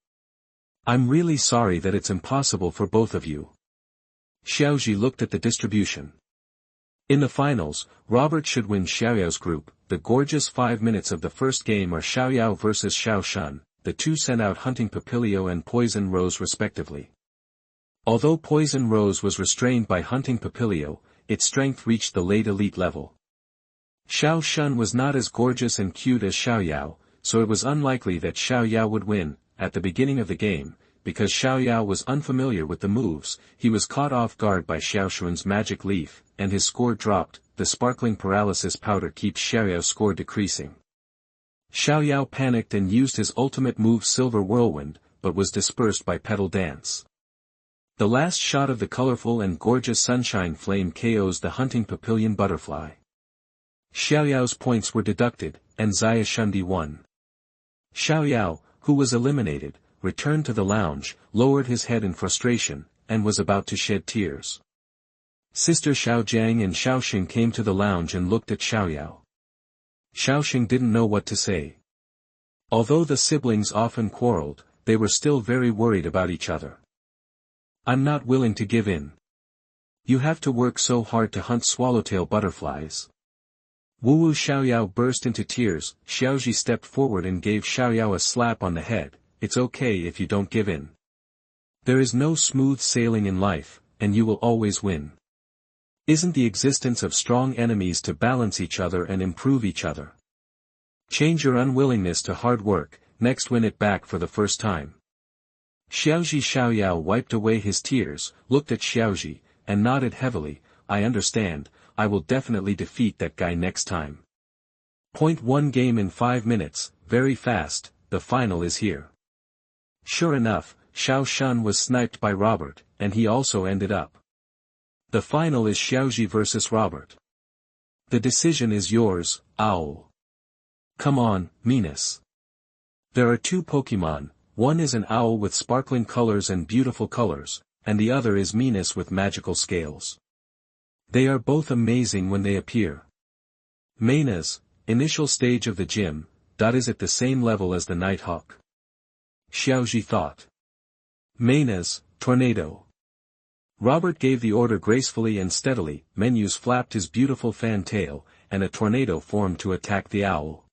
I'm really sorry that it's impossible for both of you. Xiaoji looked at the distribution. In the finals, Robert should win Xiaoyao's group. The gorgeous 5 minutes of the first game are Xiaoyao versus Xiao Shun. The two sent out Hunting Papilio and Poison Rose respectively. Although Poison Rose was restrained by Hunting Papilio, its strength reached the late elite level. Xiao Shun was not as gorgeous and cute as Xiaoyao, so it was unlikely that Xiaoyao would win. At the beginning of the game, because Xiaoyao was unfamiliar with the moves, he was caught off guard by Xiao Shun's magic leaf, and his score dropped. The sparkling paralysis powder keeps Xiaoyao's score decreasing. Xiaoyao panicked and used his ultimate move Silver Whirlwind, but was dispersed by Petal Dance. The last shot of the colorful and gorgeous Sunshine Flame KOs the Hunting Papillion butterfly. Xiaoyao's points were deducted, and Xia Shundi won. Xiaoyao, who was eliminated, returned to the lounge, lowered his head in frustration, and was about to shed tears. Sister Xiaojiang and Xiaoxing came to the lounge and looked at Xiaoyao. Xiaoxing didn't know what to say. Although the siblings often quarreled, they were still very worried about each other. I'm not willing to give in. You have to work so hard to hunt swallowtail butterflies. Wu Xiaoyao burst into tears. Xiaoji stepped forward and gave Xiaoyao a slap on the head. It's okay if you don't give in. There is no smooth sailing in life, and you will always win. Isn't the existence of strong enemies to balance each other and improve each other? Change your unwillingness to hard work, next win it back for the first time. Xiao wiped away his tears, looked at Xiaoji, and nodded heavily. I understand, I will definitely defeat that guy next time. Point 1 game in 5 minutes, very fast, the final is here. Sure enough, Xiao Shun was sniped by Robert, and he also ended up. The final is Xiaoji versus Robert. The decision is yours, Owl. Come on, Venus. There are 2 Pokémon, one is an owl with sparkling colors and beautiful colors, and the other is Venus with magical scales. They are both amazing when they appear. Mayna's, initial stage of the gym, is at the same level as the Nighthawk. Xiaoji thought. Mayna's, tornado. Robert gave the order gracefully and steadily. Menus flapped his beautiful fan tail, and a tornado formed to attack the owl.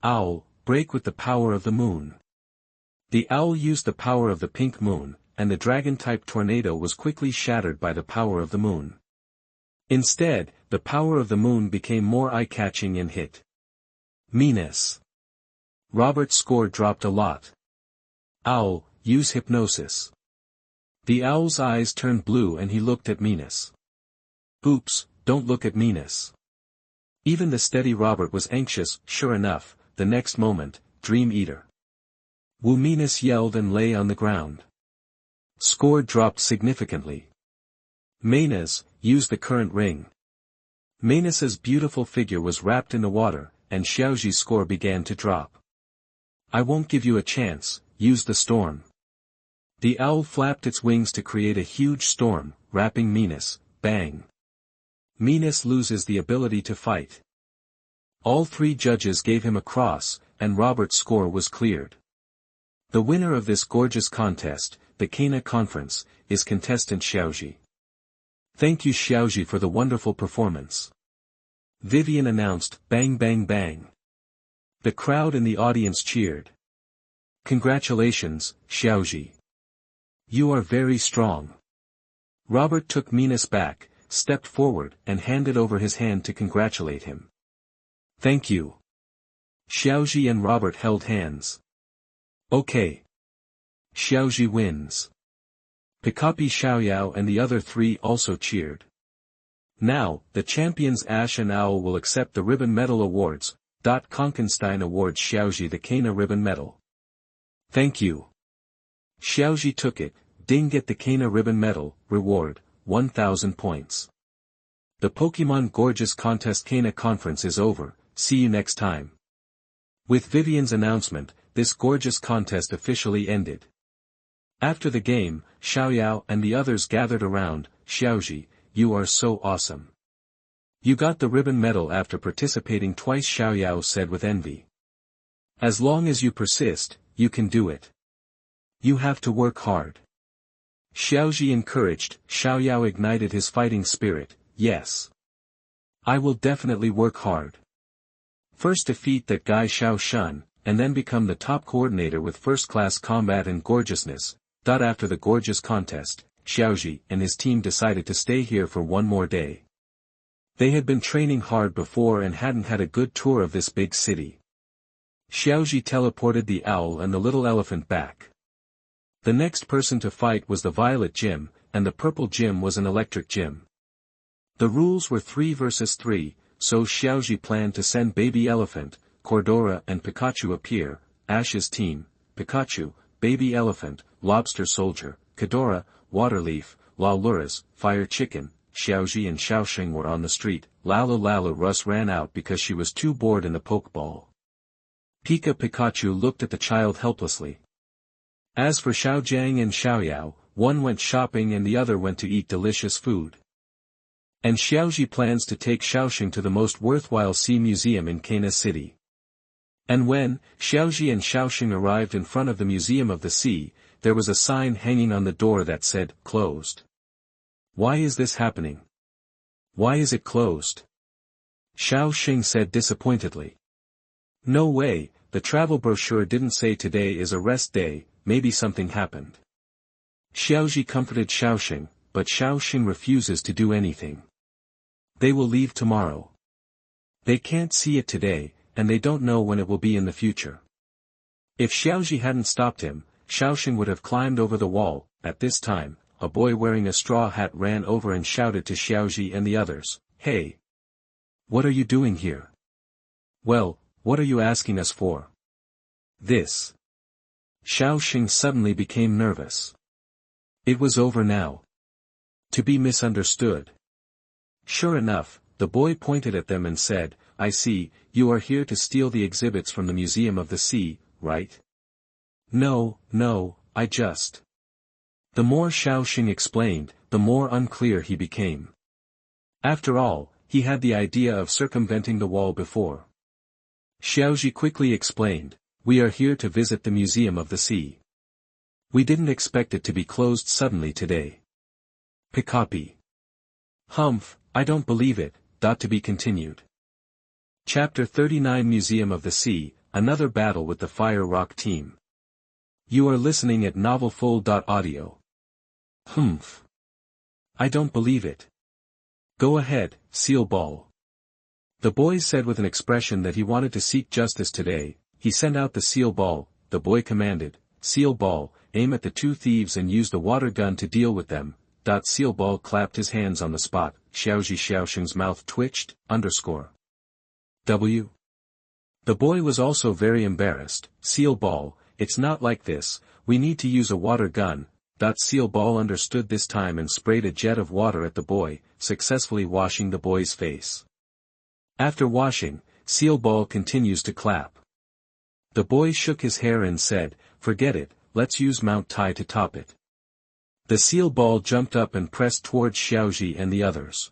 Owl, break with the power of the moon. The owl used the power of the pink moon, and the dragon-type tornado was quickly shattered by the power of the moon. Instead, the power of the moon became more eye-catching and hit Venus. Robert's score dropped a lot. Owl, use hypnosis. The owl's eyes turned blue and he looked at Venus. Oops, don't look at Venus. Even the steady Robert was anxious. Sure enough, the next moment, Dream Eater. Wu Venus yelled and lay on the ground. Score dropped significantly. Mayna's, use the current ring. Mayna's beautiful figure was wrapped in the water, and Xiaoji's score began to drop. I won't give you a chance, use the storm. The owl flapped its wings to create a huge storm, wrapping Venus. Bang. Venus loses the ability to fight. All 3 judges gave him a cross, and Robert's score was cleared. The winner of this gorgeous contest, the Kaina Conference, is contestant Xiaoji. Thank you Xiaoji for the wonderful performance. Vivian announced. Bang bang bang. The crowd and the audience cheered. Congratulations, Xiaoji. You are very strong. Robert took Venus back, stepped forward and handed over his hand to congratulate him. Thank you. Xiaoji and Robert held hands. Okay. Xiaoji wins. Pikapi Xiaoyao and the other 3 also cheered. Now, the champions Ash and Owl will accept the Ribbon Medal Awards. Konkenstein awards Xiaoji the Kaina Ribbon Medal. Thank you. Xiaoji took it. Ding, get the Kaina Ribbon Medal. Reward, 1000 points. The Pokemon Gorgeous Contest Kaina Conference is over. See you next time. With Vivian's announcement, this gorgeous contest officially ended. After the game, Xiaoyao and the others gathered around. Xiaoji, you are so awesome. You got the ribbon medal after participating twice, Xiaoyao said with envy. As long as you persist, you can do it. You have to work hard. Xiaoji encouraged. Xiaoyao ignited his fighting spirit. Yes. I will definitely work hard. First defeat that guy Xiao Shun, and then become the top coordinator with first-class combat and gorgeousness. After the gorgeous contest, Xiaoji and his team decided to stay here for one more day. They had been training hard before and hadn't had a good tour of this big city. Xiaoji teleported the owl and the little elephant back. The next person to fight was the violet gym, and the purple gym was an electric gym. The rules were 3 versus 3, so Xiaoji planned to send Baby Elephant, Cordora and Pikachu appear. Ash's team, Pikachu, Baby Elephant, Lobster Soldier, Kadora, Waterleaf, Laluras, Fire Chicken, Xiaoji and Xiaoxing were on the street. Lala Russ ran out because she was too bored in the Pokeball. Pikachu looked at the child helplessly. As for Xiaojiang and Xiaoyao, one went shopping and the other went to eat delicious food. And Xiaoji plans to take Xiaoxing to the most worthwhile sea museum in Kaina City. And when Xiaoji and Xiaoxing arrived in front of the Museum of the Sea, there was a sign hanging on the door that said, "Closed." Why is this happening? Why is it closed? Xiaoxing said disappointedly. No way, the travel brochure didn't say today is a rest day, maybe something happened. Xiaoji comforted Xiaoxing, but Xiaoxing refuses to do anything. They will leave tomorrow. They can't see it today, and they don't know when it will be in the future. If Xiaoji hadn't stopped him, Xiao Shun would have climbed over the wall. At this time, a boy wearing a straw hat ran over and shouted to Xiaoji and the others, "Hey! What are you doing here? Well, what are you asking us for?" This. Xiao Shun suddenly became nervous. It was over now. To be misunderstood. Sure enough, the boy pointed at them and said, "I see, you are here to steal the exhibits from the Museum of the Sea, right?" No, I just... The more Xiao Shun explained, the more unclear he became. After all, he had the idea of circumventing the wall before. Xiaoji quickly explained, "We are here to visit the Museum of the Sea. We didn't expect it to be closed suddenly today." Pikapi. Humph, I don't believe it. To be continued. Chapter 39 Museum of the Sea, Another Battle with the Fire Rock Team. You are listening at novelfull.audio. Humph. I don't believe it. Go ahead, Seal Ball. The boy said with an expression that he wanted to seek justice today. He sent out the Seal Ball. The boy commanded, "Seal Ball, aim at the two thieves and use the water gun to deal with them." Seal Ball clapped his hands on the spot. Xiao Shun's mouth twitched, W. The boy was also very embarrassed. "Seal Ball, it's not like this, we need to use a water gun." Seal Ball understood this time and sprayed a jet of water at the boy, successfully washing the boy's face. After washing, Seal Ball continues to clap. The boy shook his hair and said, "Forget it, let's use Mount Tai to top it." The Seal Ball jumped up and pressed towards Xiaoji and the others.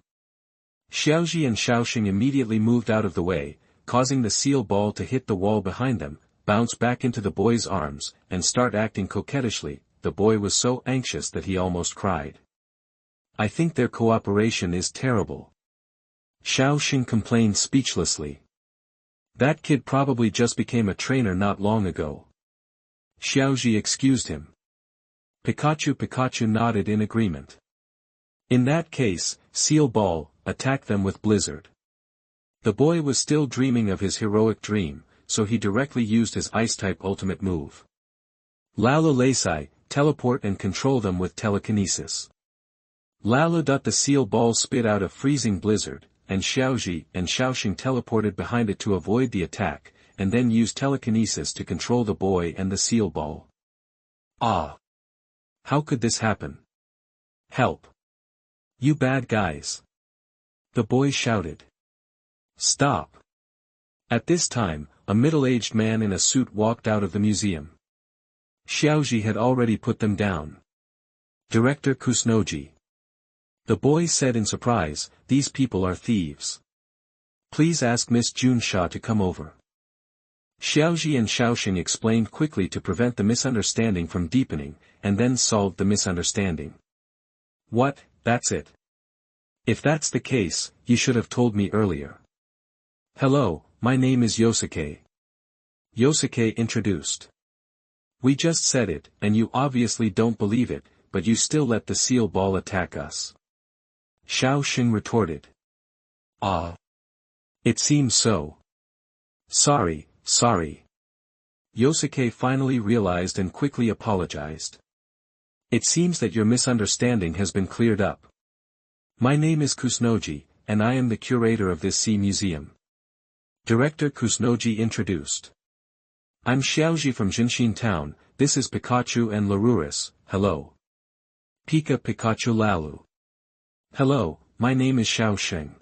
Xiaoji and Xiao Shun immediately moved out of the way, causing the Seal Ball to hit the wall behind them, bounce back into the boy's arms, and start acting coquettishly. The boy was so anxious that he almost cried. "I think their cooperation is terrible." Xiao Shun complained speechlessly. "That kid probably just became a trainer not long ago." Xiaoji excused him. Pikachu nodded in agreement. "In that case, Seal Ball, attack them with Blizzard." The boy was still dreaming of his heroic dream, so he directly used his Ice-type ultimate move. Lala Lasai, teleport and control them with telekinesis. Lala. The Seal Ball spit out a freezing blizzard, and Xiaoji and Xiao Shun teleported behind it to avoid the attack, and then used telekinesis to control the boy and the Seal Ball. Ah! How could this happen? Help! You bad guys! The boy shouted. Stop! At this time, a middle-aged man in a suit walked out of the museum. Xiaoji had already put them down. Director Kusunoji. The boy said in surprise, "These people are thieves. Please ask Miss Junsha to come over." Xiaoji and Xiao Shun explained quickly to prevent the misunderstanding from deepening, and then solved the misunderstanding. "What, that's it? If that's the case, you should have told me earlier." "Hello, my name is Yosuke." Yosuke introduced. "We just said it, and you obviously don't believe it, but you still let the Seal Ball attack us." Xiao Shun retorted. "Ah. It seems so. Sorry. Yosuke finally realized and quickly apologized. "It seems that your misunderstanding has been cleared up. My name is Kusunoji, and I am the curator of this sea museum." Director Kusunoji introduced. "I'm Xiaoji from Jinshin Town, this is Pikachu and Laruris, hello." Pikachu Lalu. "Hello, my name is Xiao Shun.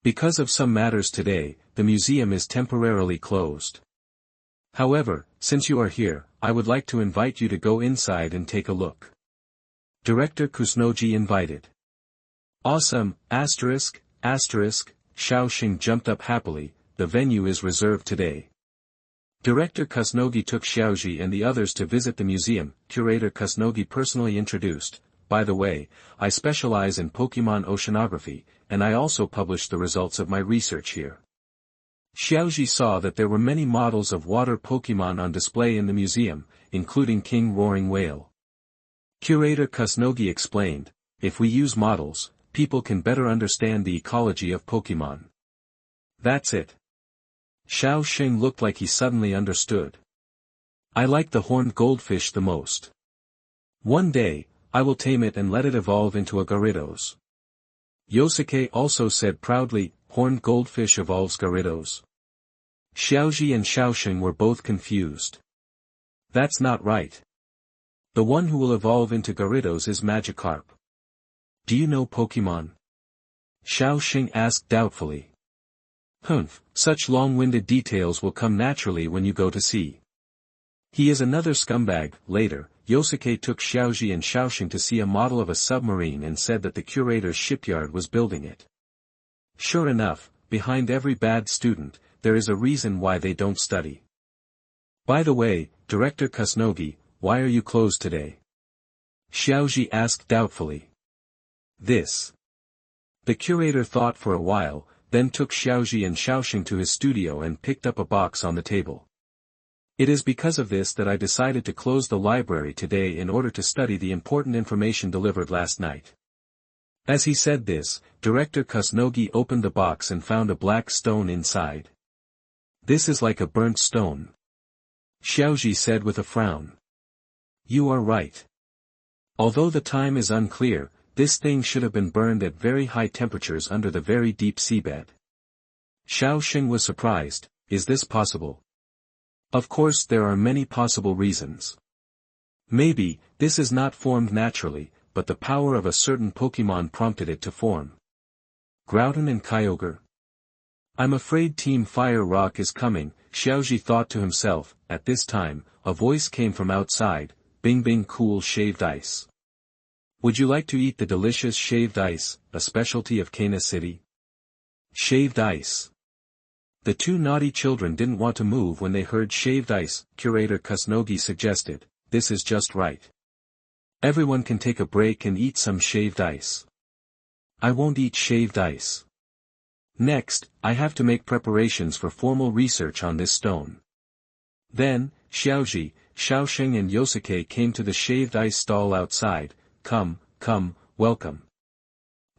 Because of some matters today, the museum is temporarily closed. However, since you are here, I would like to invite you to go inside and take a look." Director Kusunoji invited. "Awesome, asterisk, Xiao Shun jumped up happily, the venue is reserved today." Director Kusunogi took Xiaoji and the others to visit the museum. Curator Kusunogi personally introduced, "By the way, I specialize in Pokémon oceanography, and I also publish the results of my research here." Xiaoji saw that there were many models of water Pokémon on display in the museum, including King Roaring Whale. Curator Kusunogi explained, "If we use models, people can better understand the ecology of Pokémon. That's it. Xiao Shun looked like he suddenly understood. I like the horned goldfish the most. One day, I will tame it and let it evolve into a Gyarados. Yosuke also said proudly, horned goldfish evolves Gyarados. Xiaoji and Xiao Shun were both confused. That's not right. The one who will evolve into Gyarados is Magikarp. Do you know Pokémon? Xiao Shun asked doubtfully. Humph, such long-winded details will come naturally when you go to see. He is another scumbag. Later, Yosuke took Xiaoji and Xiao Shun to see a model of a submarine and said that the curator's shipyard was building it. Sure enough, behind every bad student, there is a reason why they don't study. By the way, Director Kusunogi, why are you closed today? Xiaoji asked doubtfully. This. The curator thought for a while, then took Xiaoji and Xiao Shun to his studio and picked up a box on the table. It is because of this that I decided to close the library today in order to study the important information delivered last night. As he said this, Director Kusunogi opened the box and found a black stone inside. This is like a burnt stone. Xiaoji said with a frown. You are right. Although the time is unclear, this thing should have been burned at very high temperatures under the very deep seabed. Xiao Shun was surprised. Is this possible? Of course there are many possible reasons. Maybe, this is not formed naturally, but the power of a certain Pokémon prompted it to form. Groudon and Kyogre. I'm afraid Team Fire Rock is coming, Xiaoji thought to himself. At this time, a voice came from outside, Bing Bing cool shaved ice. Would you like to eat the delicious shaved ice, a specialty of Kaina City? Shaved ice. The two naughty children didn't want to move when they heard shaved ice. Curator Kusunogi suggested, this is just right. Everyone can take a break and eat some shaved ice. I won't eat shaved ice. Next, I have to make preparations for formal research on this stone. Then, Xiaoji, Xiao Shun and Yosuke came to the shaved ice stall outside. Come, come, welcome.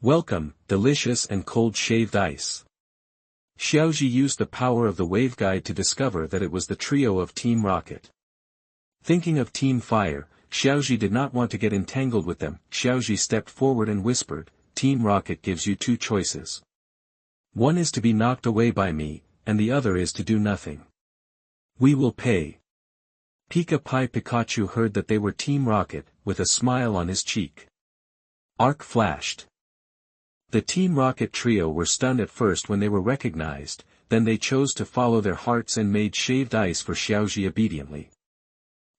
Welcome, delicious and cold shaved ice. Xiaoji used the power of the waveguide to discover that it was the trio of Team Rocket. Thinking of Team Fire, Xiaoji did not want to get entangled with them. Xiaoji stepped forward and whispered, Team Rocket gives you two choices. One is to be knocked away by me, and the other is to do nothing. We will pay. Pikachu heard that they were Team Rocket, with a smile on his cheek. Arc flashed. The Team Rocket trio were stunned at first when they were recognized, then they chose to follow their hearts and made shaved ice for Xiaoji obediently.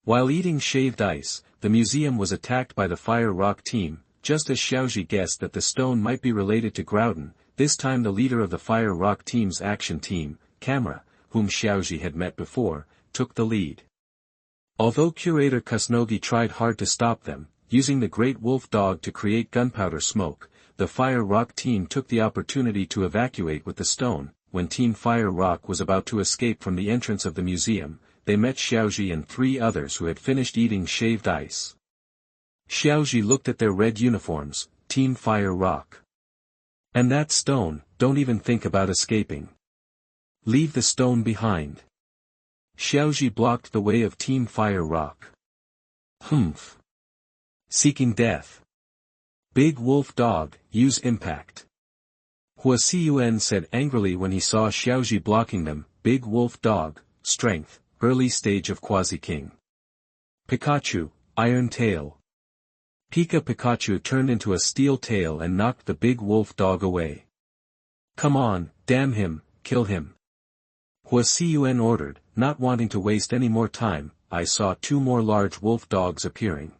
While eating shaved ice, the museum was attacked by the Fire Rock team, just as Xiaoji guessed that the stone might be related to Groudon. This time the leader of the Fire Rock team's action team, Camera, whom Xiaoji had met before, took the lead. Although Curator Kusunogi tried hard to stop them, using the Great Wolf Dog to create gunpowder smoke, the Fire Rock team took the opportunity to evacuate with the stone. When Team Fire Rock was about to escape from the entrance of the museum, they met Xiaoji and three others who had finished eating shaved ice. Xiaoji looked at their red uniforms, Team Fire Rock. And that stone, don't even think about escaping. Leave the stone behind. Xiaoji blocked the way of Team Fire Rock. Humph. Seeking death. Big Wolf Dog, use impact. Hoenn said angrily when he saw Xiaoji blocking them. Big Wolf Dog, strength, early stage of Quasi-King. Pikachu, Iron Tail. Pikachu turned into a steel tail and knocked the Big Wolf Dog away. Come on, damn him, kill him. Hoenn ordered, not wanting to waste any more time. I saw two more large wolf dogs appearing.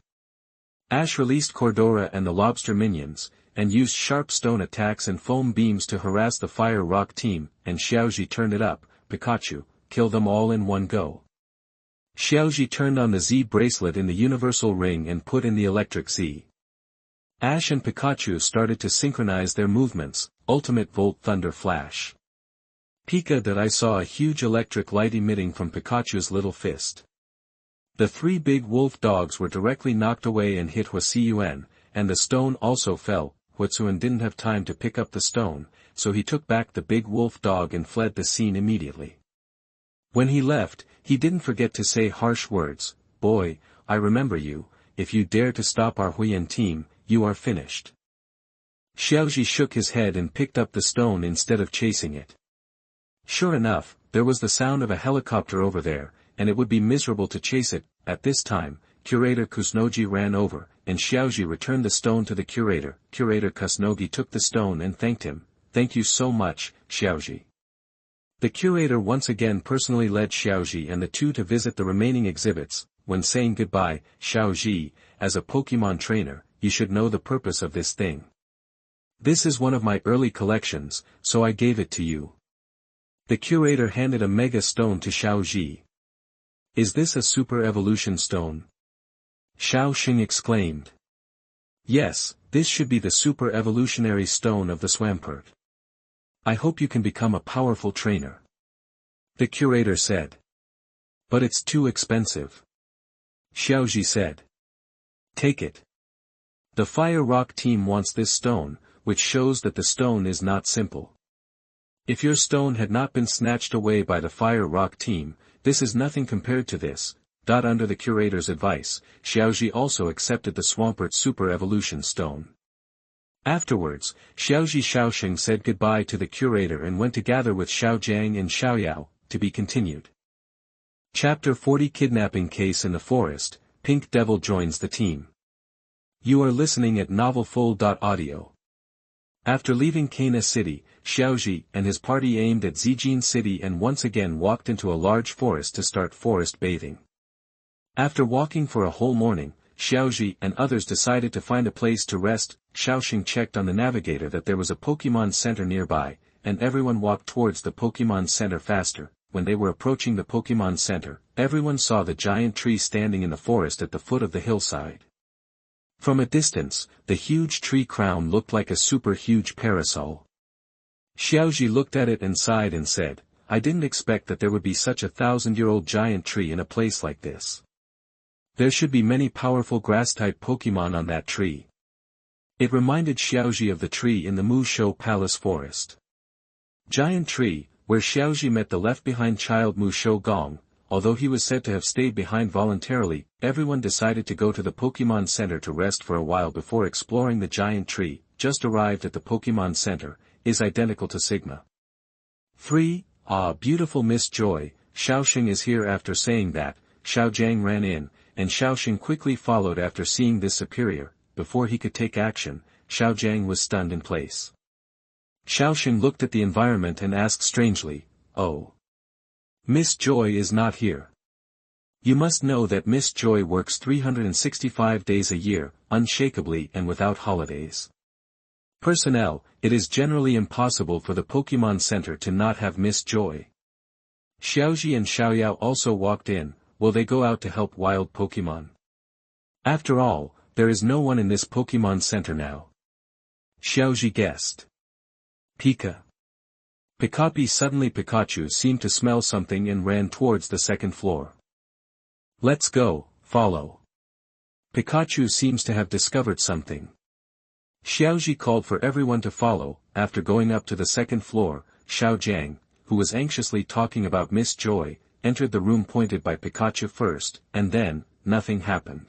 Ash released Cordora and the lobster minions, and used sharp stone attacks and foam beams to harass the Fire Rock team, and Xiaoji turned it up. Pikachu, kill them all in one go. Xiaoji turned on the Z bracelet in the universal ring and put in the electric Z. Ash and Pikachu started to synchronize their movements. Ultimate Volt Thunder Flash. That I saw a huge electric light emitting from Pikachu's little fist. The three big wolf dogs were directly knocked away and hit Hoenn, and the stone also fell. Huitzuan didn't have time to pick up the stone, so he took back the big wolf dog and fled the scene immediately. When he left, he didn't forget to say harsh words, "Boy, I remember you, if you dare to stop our Hoenn team, you are finished." Xiaoji shook his head and picked up the stone instead of chasing it. Sure enough, there was the sound of a helicopter over there, and it would be miserable to chase it. At this time, Curator Kusunogi ran over, and Xiaoji returned the stone to the curator. Curator Kusunogi took the stone and thanked him. "Thank you so much, Xiaoji." The curator once again personally led Xiaoji and the two to visit the remaining exhibits. When saying goodbye, "Xiaoji, as a Pokémon trainer, you should know the purpose of this thing. This is one of my early collections, so I gave it to you." The curator handed a mega stone to Xiaoji. "Is this a super evolution stone?" Xiao Shun exclaimed. "Yes, this should be the super evolutionary stone of the Swampert. I hope you can become a powerful trainer," the curator said. "But it's too expensive," Xiaoji said. "Take it. The Fire Rock team wants this stone, which shows that the stone is not simple. If your stone had not been snatched away by the Fire Rock team, this is nothing compared to this." Under the curator's advice, Xiaoji also accepted the Swampert Super Evolution Stone. Afterwards, Xiaoji Xiaosheng said goodbye to the curator and went to gather with Xiaojiang and Xiaoyao, to be continued. Chapter 40 Kidnapping Case in the Forest, Pink Devil joins the team. You are listening at novelfull.audio. After leaving Kaina City, Xiaoji and his party aimed at Zijin City and once again walked into a large forest to start forest bathing. After walking for a whole morning, Xiaoji and others decided to find a place to rest. Xiaoxing checked on the navigator that there was a Pokémon Center nearby, and everyone walked towards the Pokémon Center faster. When they were approaching the Pokémon Center, everyone saw the giant tree standing in the forest at the foot of the hillside. From a distance, the huge tree crown looked like a super huge parasol. Xiaoji looked at it and sighed and said, "I didn't expect that there would be such a 1,000-year-old giant tree in a place like this. There should be many powerful grass-type Pokémon on that tree." It reminded Xiaoji of the tree in the Musho Palace Forest. Giant Tree, where Xiaoji met the left-behind child Musho Gong. Although he was said to have stayed behind voluntarily, everyone decided to go to the Pokémon Center to rest for a while before exploring the giant tree. Just arrived at the Pokémon Center, is identical to Sigma 3. "Ah, beautiful Miss Joy, Xiaoxing is here." After saying that, Xiaojiang ran in, and Xiaoxing quickly followed after seeing this superior. Before he could take action, Xiaojiang was stunned in place. Xiaoxing looked at the environment and asked strangely, "Oh. Miss Joy is not here. You must know that Miss Joy works 365 days a year, unshakably and without holidays. Personnel, it is generally impossible for the Pokémon Center to not have Miss Joy." Xiaoji and Xiaoyao also walked in. Will they go out to help wild Pokémon? After all, there is no one in this Pokémon Center now. Xiaoji guessed. Pika. Suddenly seemed to smell something and ran towards the second floor. "Let's go, follow." Pikachu seems to have discovered something. Xiaoji called for everyone to follow. After going up to the second floor, Xiaojiang, who was anxiously talking about Miss Joy, entered the room pointed by Pikachu first, and then, nothing happened.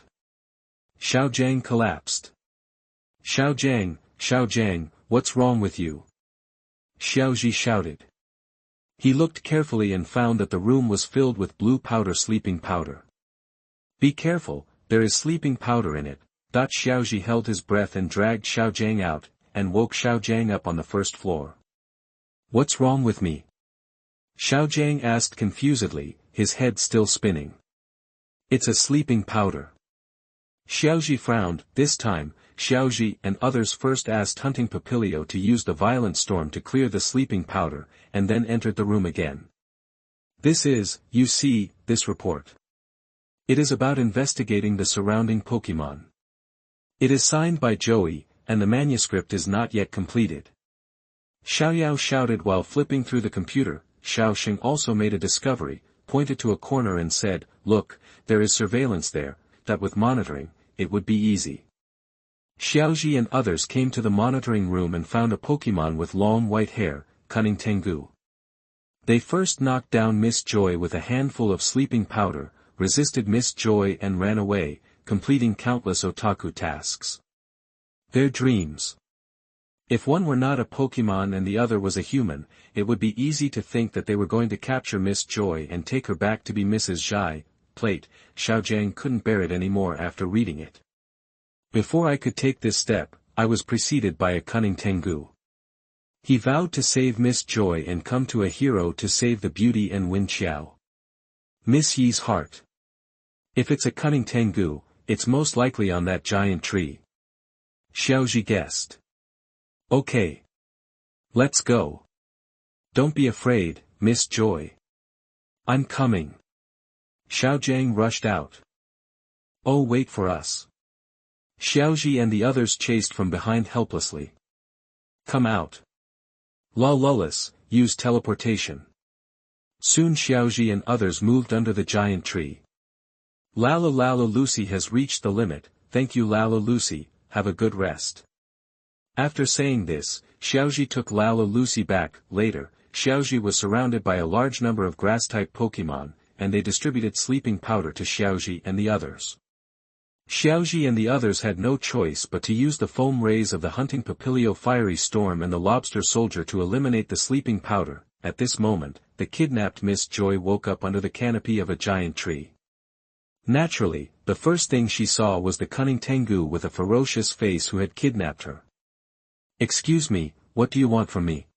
Xiaojiang collapsed. Xiaojiang, what's wrong with you?" Xiaoji shouted. He looked carefully and found that the room was filled with blue powder, sleeping powder. "Be careful, there is sleeping powder in it." Xiaoji held his breath and dragged Xiaojiang out, and woke Xiaojiang up on the first floor. "What's wrong with me?" Xiaojiang asked confusedly, his head still spinning. "It's a sleeping powder." Xiaoji frowned. This time, Xiaoji and others first asked Hunting Papilio to use the violent storm to clear the sleeping powder, and then entered the room again. "This is, you see, this report. It is about investigating the surrounding Pokémon. It is signed by Joey, and the manuscript is not yet completed." Xiaoyao shouted while flipping through the computer. Xiaoxing also made a discovery, pointed to a corner and said, "Look, there is surveillance there, that with monitoring, it would be easy." Xiaoji and others came to the monitoring room and found a Pokémon with long white hair, Cunning Tengu. They first knocked down Miss Joy with a handful of sleeping powder, resisted Miss Joy and ran away, completing countless otaku tasks. Their dreams. If one were not a Pokémon and the other was a human, it would be easy to think that they were going to capture Miss Joy and take her back to be Mrs. Zhai. Plate, Xiaojiang couldn't bear it anymore after reading it. Before I could take this step, I was preceded by a cunning Tengu. He vowed to save Miss Joy and come to a hero to save the beauty and win Xiao. Miss Yi's heart. If it's a cunning Tengu, it's most likely on that giant tree. Xiaoji guessed. Okay. Let's go. Don't be afraid, Miss Joy. I'm coming. Xiaojiang rushed out. Oh, wait for us. Xiaoji and the others chased from behind helplessly. Come out. Lawless, use teleportation. Soon Xiaoji and others moved under the giant tree. Lala Lucy has reached the limit, thank you Lala Lucy, have a good rest. After saying this, Xiaoji took Lala Lucy back. Later, Xiaoji was surrounded by a large number of grass-type Pokémon, and they distributed sleeping powder to Xiaoji and the others. Xiaoji and the others had no choice but to use the foam rays of the hunting Papilio fiery storm and the lobster soldier to eliminate the sleeping powder. At this moment, the kidnapped Miss Joy woke up under the canopy of a giant tree. Naturally, the first thing she saw was the cunning Tengu with a ferocious face who had kidnapped her. Excuse me, what do you want from me?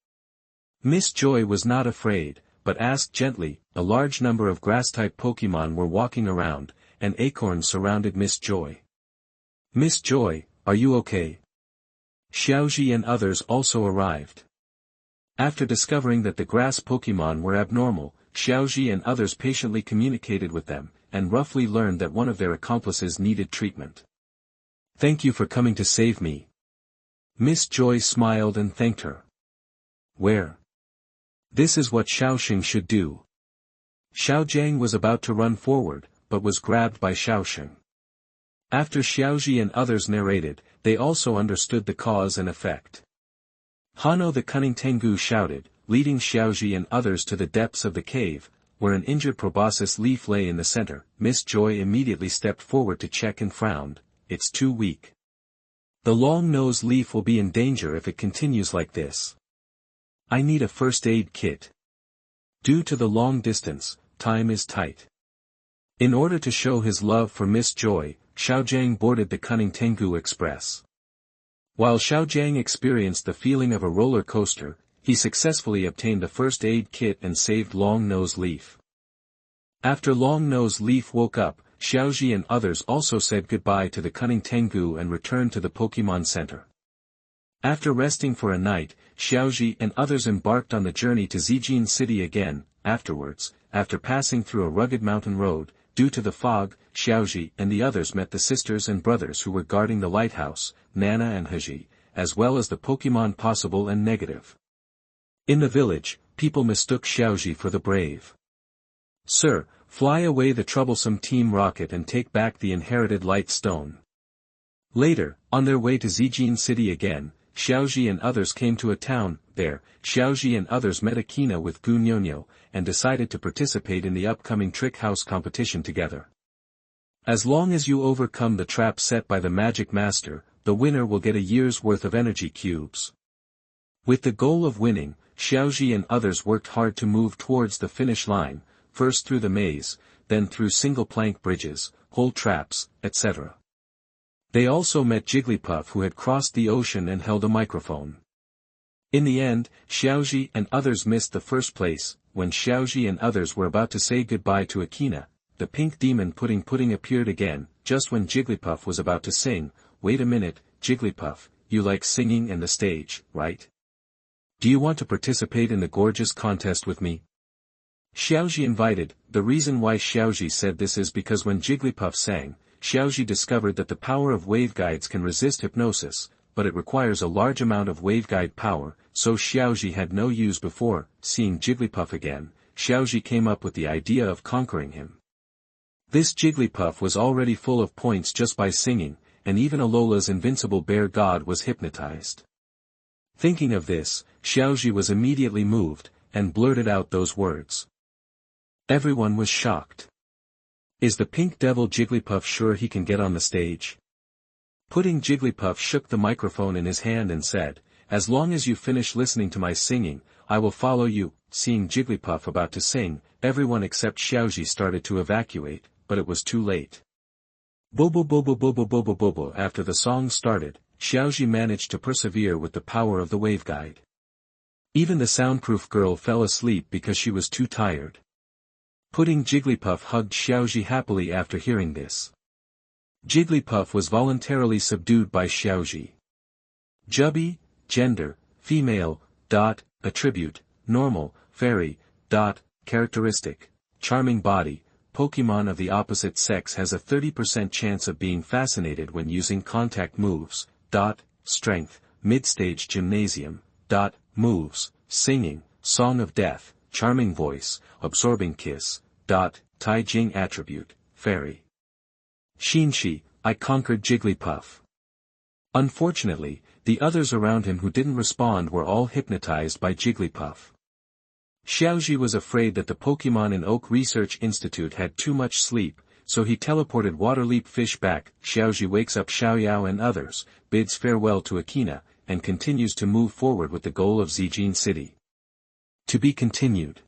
Miss Joy was not afraid, but asked gently. A large number of grass-type Pokémon were walking around, and acorns surrounded Miss Joy. Miss Joy, are you okay? Xiaoji and others also arrived. After discovering that the grass Pokémon were abnormal, Xiaoji and others patiently communicated with them, and roughly learned that one of their accomplices needed treatment. Thank you for coming to save me. Miss Joy smiled and thanked her. Where? This is what Xiao Shun should do. Xiaojiang was about to run forward, but was grabbed by Xiao Shun. After Xiaoji and others narrated, they also understood the cause and effect. Hano the cunning Tengu shouted, leading Xiaoji and others to the depths of the cave, where an injured proboscis leaf lay in the center. Miss Joy immediately stepped forward to check and frowned. It's too weak. The long-nosed leaf will be in danger if it continues like this. I need a first aid kit. Due to the long distance, time is tight. In order to show his love for Miss Joy, Xiaojiang boarded the cunning Tengu Express. While Xiaojiang experienced the feeling of a roller coaster, he successfully obtained a first aid kit and saved Long-Nose Leaf. After Long-Nose Leaf woke up, Xiaoji and others also said goodbye to the cunning Tengu and returned to the Pokémon Center. After resting for a night, Xiaoji and others embarked on the journey to Zijin City again. Afterwards, after passing through a rugged mountain road, due to the fog, Xiaoji and the others met the sisters and brothers who were guarding the lighthouse, Nana and Haji, as well as the Pokémon Possible and Negative. In the village, people mistook Xiaoji for the brave. Sir, fly away the troublesome Team Rocket and take back the inherited light stone. Later, on their way to Zijin City again, Xiaoji and others came to a town. There, Xiaoji and others met Akina with Gunyonyo, and decided to participate in the upcoming trick house competition together. As long as you overcome the trap set by the Magic Master, the winner will get a year's worth of energy cubes. With the goal of winning, Xiaoji and others worked hard to move towards the finish line, first through the maze, then through single-plank bridges, hole traps, etc. They also met Jigglypuff who had crossed the ocean and held a microphone. In the end, Xiaoji and others missed the first place. When Xiaoji and others were about to say goodbye to Akina, the pink demon Pudding appeared again. Just when Jigglypuff was about to sing. Wait a minute, Jigglypuff, you like singing and the stage, right? Do you want to participate in the gorgeous contest with me? Xiaoji invited. The reason why Xiaoji said this is because when Jigglypuff sang, Xiaoji discovered that the power of waveguides can resist hypnosis, but it requires a large amount of waveguide power, so Xiaoji had no use before. Seeing Jigglypuff again, Xiaoji came up with the idea of conquering him. This Jigglypuff was already full of points just by singing, and even Alola's invincible bear god was hypnotized. Thinking of this, Xiaoji was immediately moved, and blurted out those words. Everyone was shocked. Is the pink devil Jigglypuff sure he can get on the stage? Pudding Jigglypuff shook the microphone in his hand and said, as long as you finish listening to my singing, I will follow you. Seeing Jigglypuff about to sing, everyone except Xiaoji started to evacuate, but it was too late. Bobo bobo bobo bobo bobo. After the song started, Xiaoji managed to persevere with the power of the waveguide. Even the soundproof girl fell asleep because she was too tired. Pudding Jigglypuff hugged Xiaoji happily after hearing this. Jigglypuff was voluntarily subdued by Xiaoji. Jubby, gender, female, attribute, normal, fairy, characteristic, charming body. Pokémon of the opposite sex has a 30% chance of being fascinated when using contact moves. Strength, mid-stage gymnasium. Moves, singing, song of death, charming voice, absorbing kiss. Tai Jing attribute, fairy. Shinshi, I conquered Jigglypuff. Unfortunately, the others around him who didn't respond were all hypnotized by Jigglypuff. Xiaoji was afraid that the Pokémon in Oak Research Institute had too much sleep, so he teleported Waterleap Fish back. Xiaoji wakes up Xiaoyao and others, bids farewell to Akina, and continues to move forward with the goal of Zijin City. To be continued.